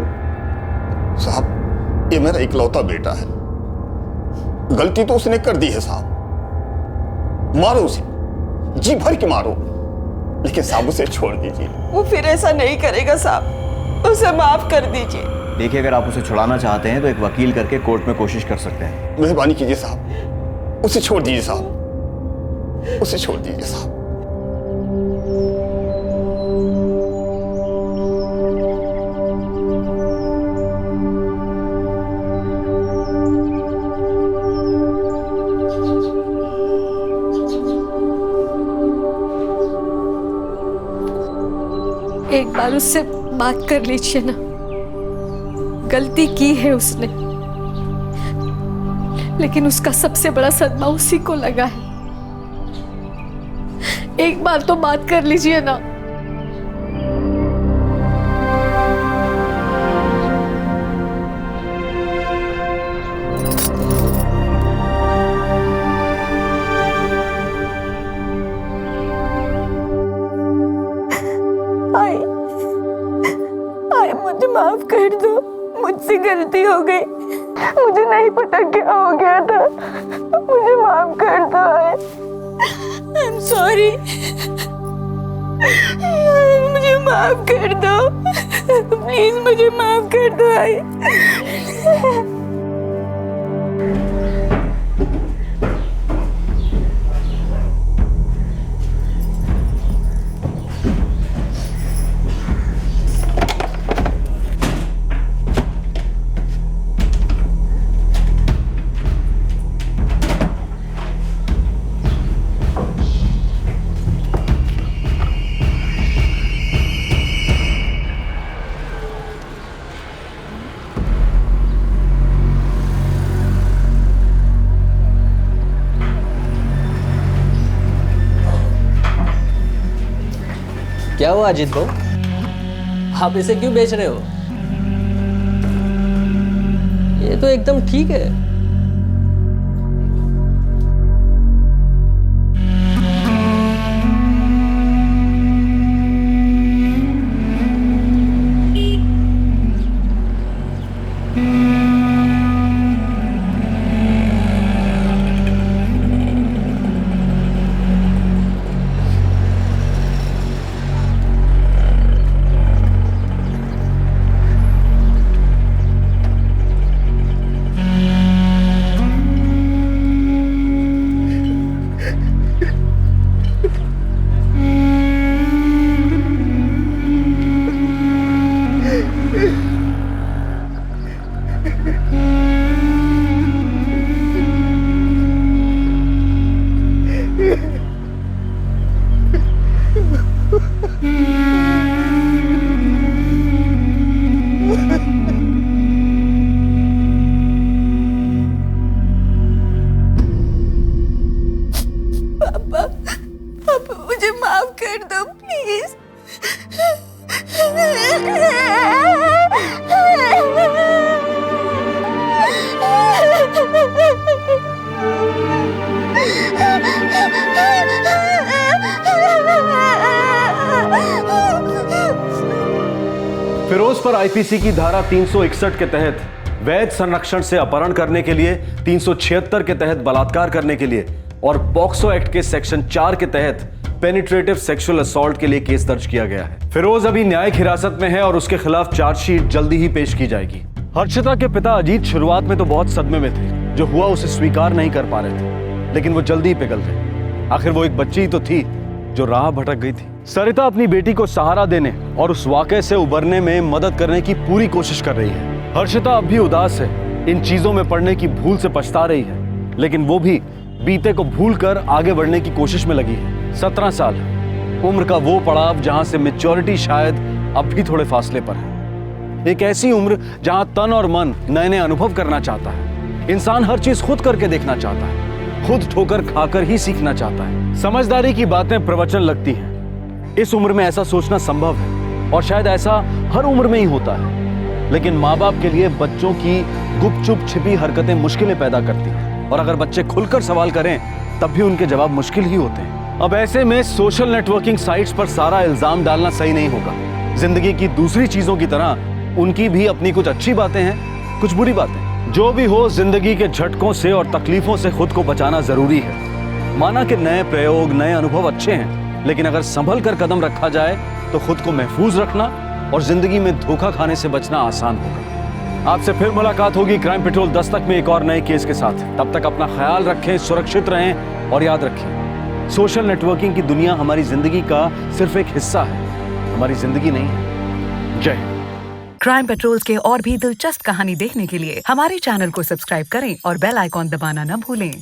Speaker 7: साहब ये मेरा इकलौता बेटा है, गलती तो उसने कर दी है साहब। मारो उसे, जी भर के मारो, लेकिन साहब उसे छोड़ दीजिए।
Speaker 1: वो फिर ऐसा नहीं करेगा साहब, उसे माफ कर दीजिए।
Speaker 24: देखिए, अगर आप उसे छुड़ाना चाहते हैं तो एक वकील करके कोर्ट में कोशिश कर सकते हैं।
Speaker 7: मेहरबानी कीजिए साहब, उसे छोड़ दीजिए साहब, उसे छोड़ दीजिए साहब।
Speaker 15: एक बार उससे बात कर लीजिए ना, गलती की है उसने, लेकिन उसका सबसे बड़ा सदमा उसी को लगा है। एक बार तो बात कर लीजिए ना।
Speaker 1: मुझे माफ कर दो, मुझसे गलती हो गई, मुझे नहीं पता क्या हो गया था, मुझे माफ कर दो। आई एम सॉरी, मुझे माफ कर दो, प्लीज मुझे माफ कर दो। आई
Speaker 19: क्या हुआ अजीत भाऊ, आप इसे क्यों बेच रहे हो? ये तो एकदम ठीक है। पापा मुझे माफ कर दो प्लीज।
Speaker 10: फिरोज पर आईपीसी की धारा 361 के तहत वैध संरक्षण से अपहरण करने के लिए, 376 के तहत बलात्कार करने के लिए और पॉक्सो एक्ट के सेक्शन 4 के तहत पेनिट्रेटिव सेक्सुअल असॉल्ट के लिए केस दर्ज किया गया है। फिरोज अभी न्यायिक हिरासत में है और उसके खिलाफ चार्जशीट जल्दी ही पेश की जाएगी। हर्षिता के पिता अजीत शुरुआत में तो बहुत सदमे में थे, जो हुआ उसे स्वीकार नहीं कर पा रहे थे, लेकिन वो जल्दी ही पिघल गए। आखिर वो एक बच्ची ही तो थी जो राह भटक गई थी। सरिता अपनी बेटी को सहारा देने और उस वाकये से उबरने में मदद करने की पूरी कोशिश कर रही है। हर्षिता अब भी उदास है, इन चीजों में पड़ने की भूल से पछता रही है, लेकिन वो भी बीते को भूल कर आगे बढ़ने की कोशिश में लगी है। 17 साल उम्र का वो पड़ाव जहां से मैच्योरिटी शायद अब भी थोड़े फासले पर है। एक ऐसी उम्र जहां तन और मन नए नए अनुभव करना चाहता है। इंसान हर चीज खुद करके देखना चाहता है, खुद ठोकर खाकर ही सीखना चाहता है। समझदारी की बातें प्रवचन लगती हैं। इस उम्र में ऐसा सोचना संभव है और शायद ऐसा हर उम्र में ही होता है। लेकिन माँ बाप के लिए बच्चों की गुपचुप छिपी हरकतें मुश्किलें पैदा करती हैं और अगर बच्चे खुलकर सवाल करें तब भी उनके जवाब मुश्किल ही होते हैं। अब ऐसे में सोशल नेटवर्किंग साइट्स पर सारा इल्जाम डालना सही नहीं होगा। जिंदगी की दूसरी चीजों की तरह उनकी भी अपनी कुछ अच्छी बातें हैं, कुछ बुरी बातें। जो भी हो, जिंदगी के झटकों से और तकलीफों से खुद को बचाना जरूरी है। माना कि नए प्रयोग, नए अनुभव अच्छे हैं, लेकिन अगर संभल कर कदम रखा जाए तो खुद को महफूज रखना और जिंदगी में धोखा खाने से बचना आसान होगा। आपसे फिर मुलाकात होगी क्राइम पेट्रोल दस्तक में एक और नए केस के साथ। तब तक अपना ख्याल रखें, सुरक्षित रहें और याद रखें, सोशल नेटवर्किंग की दुनिया हमारी जिंदगी का सिर्फ एक हिस्सा है, हमारी जिंदगी नहीं है। जय हिंद।
Speaker 4: क्राइम पेट्रोल्स के और भी दिलचस्प कहानी देखने के लिए हमारे चैनल को सब्सक्राइब करें और बेल आइकॉन दबाना न भूलें।